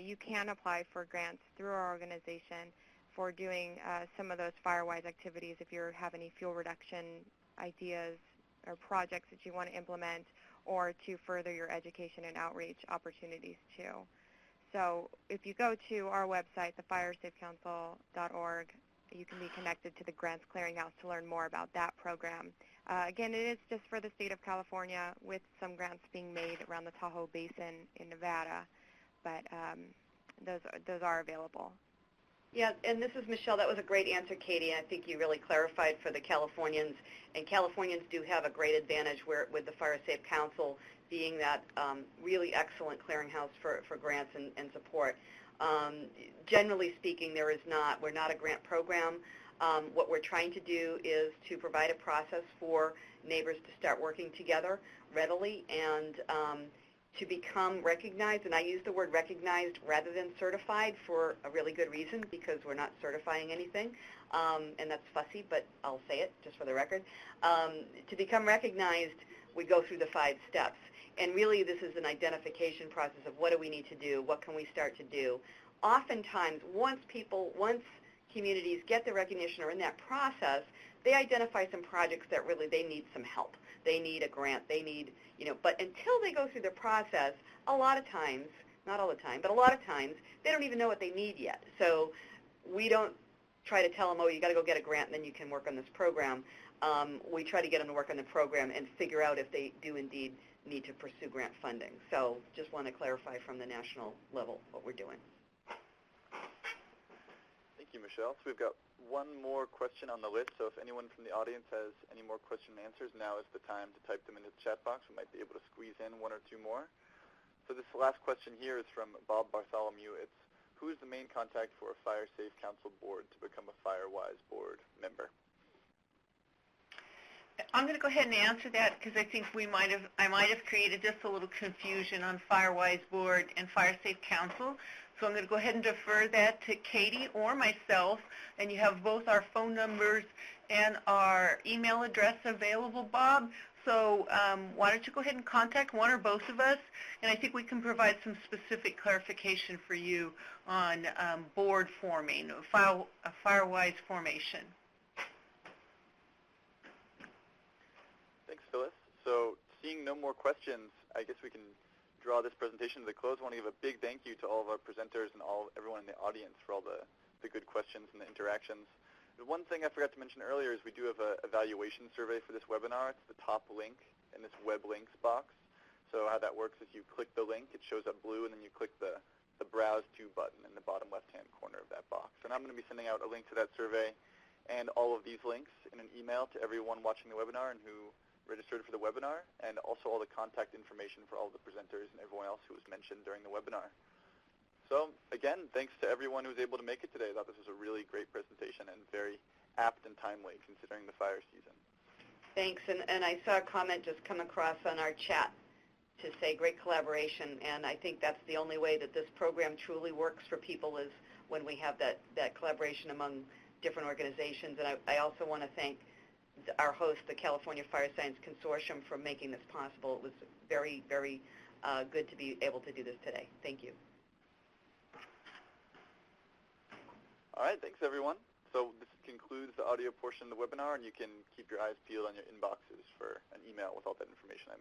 You can apply for grants through our organization for doing some of those Firewise activities if you have any fuel reduction ideas or projects that you want to implement, or to further your education and outreach opportunities too. So if you go to our website, thefiresafecouncil.org, you can be connected to the Grants Clearinghouse to learn more about that program. Again, it is just for the state of California, with some grants being made around the Tahoe Basin in Nevada, but those are available. Yeah, and this is Michelle. That was a great answer, Katie, and I think you really clarified for the Californians. And Californians do have a great advantage with the FireSafe Council being that really excellent clearinghouse for grants and support. Generally speaking, we're not a grant program. What we're trying to do is to provide a process for neighbors to start working together readily and to become recognized, and I use the word recognized rather than certified for a really good reason, because we're not certifying anything, and that's fussy, but I'll say it just for the record. To become recognized, we go through the 5 steps, and really this is an identification process of what do we need to do, what can we start to do. Oftentimes, once communities get the recognition or in that process, they identify some projects that really they need some help. They need a grant, they need, but until they go through the process, a lot of times, not all the time, but a lot of times, they don't even know what they need yet. So we don't try to tell them, oh, you got to go get a grant and then you can work on this program. We try to get them to work on the program and figure out if they do indeed need to pursue grant funding. So just want to clarify from the national level what we're doing. Thank you, Michelle. So we've got one more question on the list, so if anyone from the audience has any more question and answers, now is the time to type them into the chat box. We might be able to squeeze in 1 or 2 more. So this last question here is from Bob Bartholomew. It's, who is the main contact for a FireSafe Council board to become a Firewise board member? I'm going to go ahead and answer that, because I think I might have created just a little confusion on Firewise board and FireSafe Council. So I'm going to go ahead and defer that to Katie or myself, and you have both our phone numbers and our email address available, Bob. So why don't you go ahead and contact one or both of us, and I think we can provide some specific clarification for you on board forming, a Firewise formation. Thanks, Phyllis. So seeing no more questions, I guess we can draw this presentation to the close. I want to give a big thank you to all of our presenters and everyone in the audience for all the good questions and the interactions. The one thing I forgot to mention earlier is we do have an evaluation survey for this webinar. It's the top link in this web links box. So how that works is you click the link, it shows up blue, and then you click the Browse To button in the bottom left-hand corner of that box. And I'm going to be sending out a link to that survey and all of these links in an email to everyone watching the webinar and who registered for the webinar, and also all the contact information for all the presenters and everyone else who was mentioned during the webinar. So again, thanks to everyone who was able to make it today. I thought this was a really great presentation and very apt and timely considering the fire season. Thanks, and I saw a comment just come across on our chat to say great collaboration, and I think that's the only way that this program truly works for people is when we have that collaboration among different organizations. And I also want to thank our host, the California Fire Science Consortium, for making this possible. It was very, very good to be able to do this today. Thank you. All right, thanks everyone. So this concludes the audio portion of the webinar, and you can keep your eyes peeled on your inboxes for an email with all that information I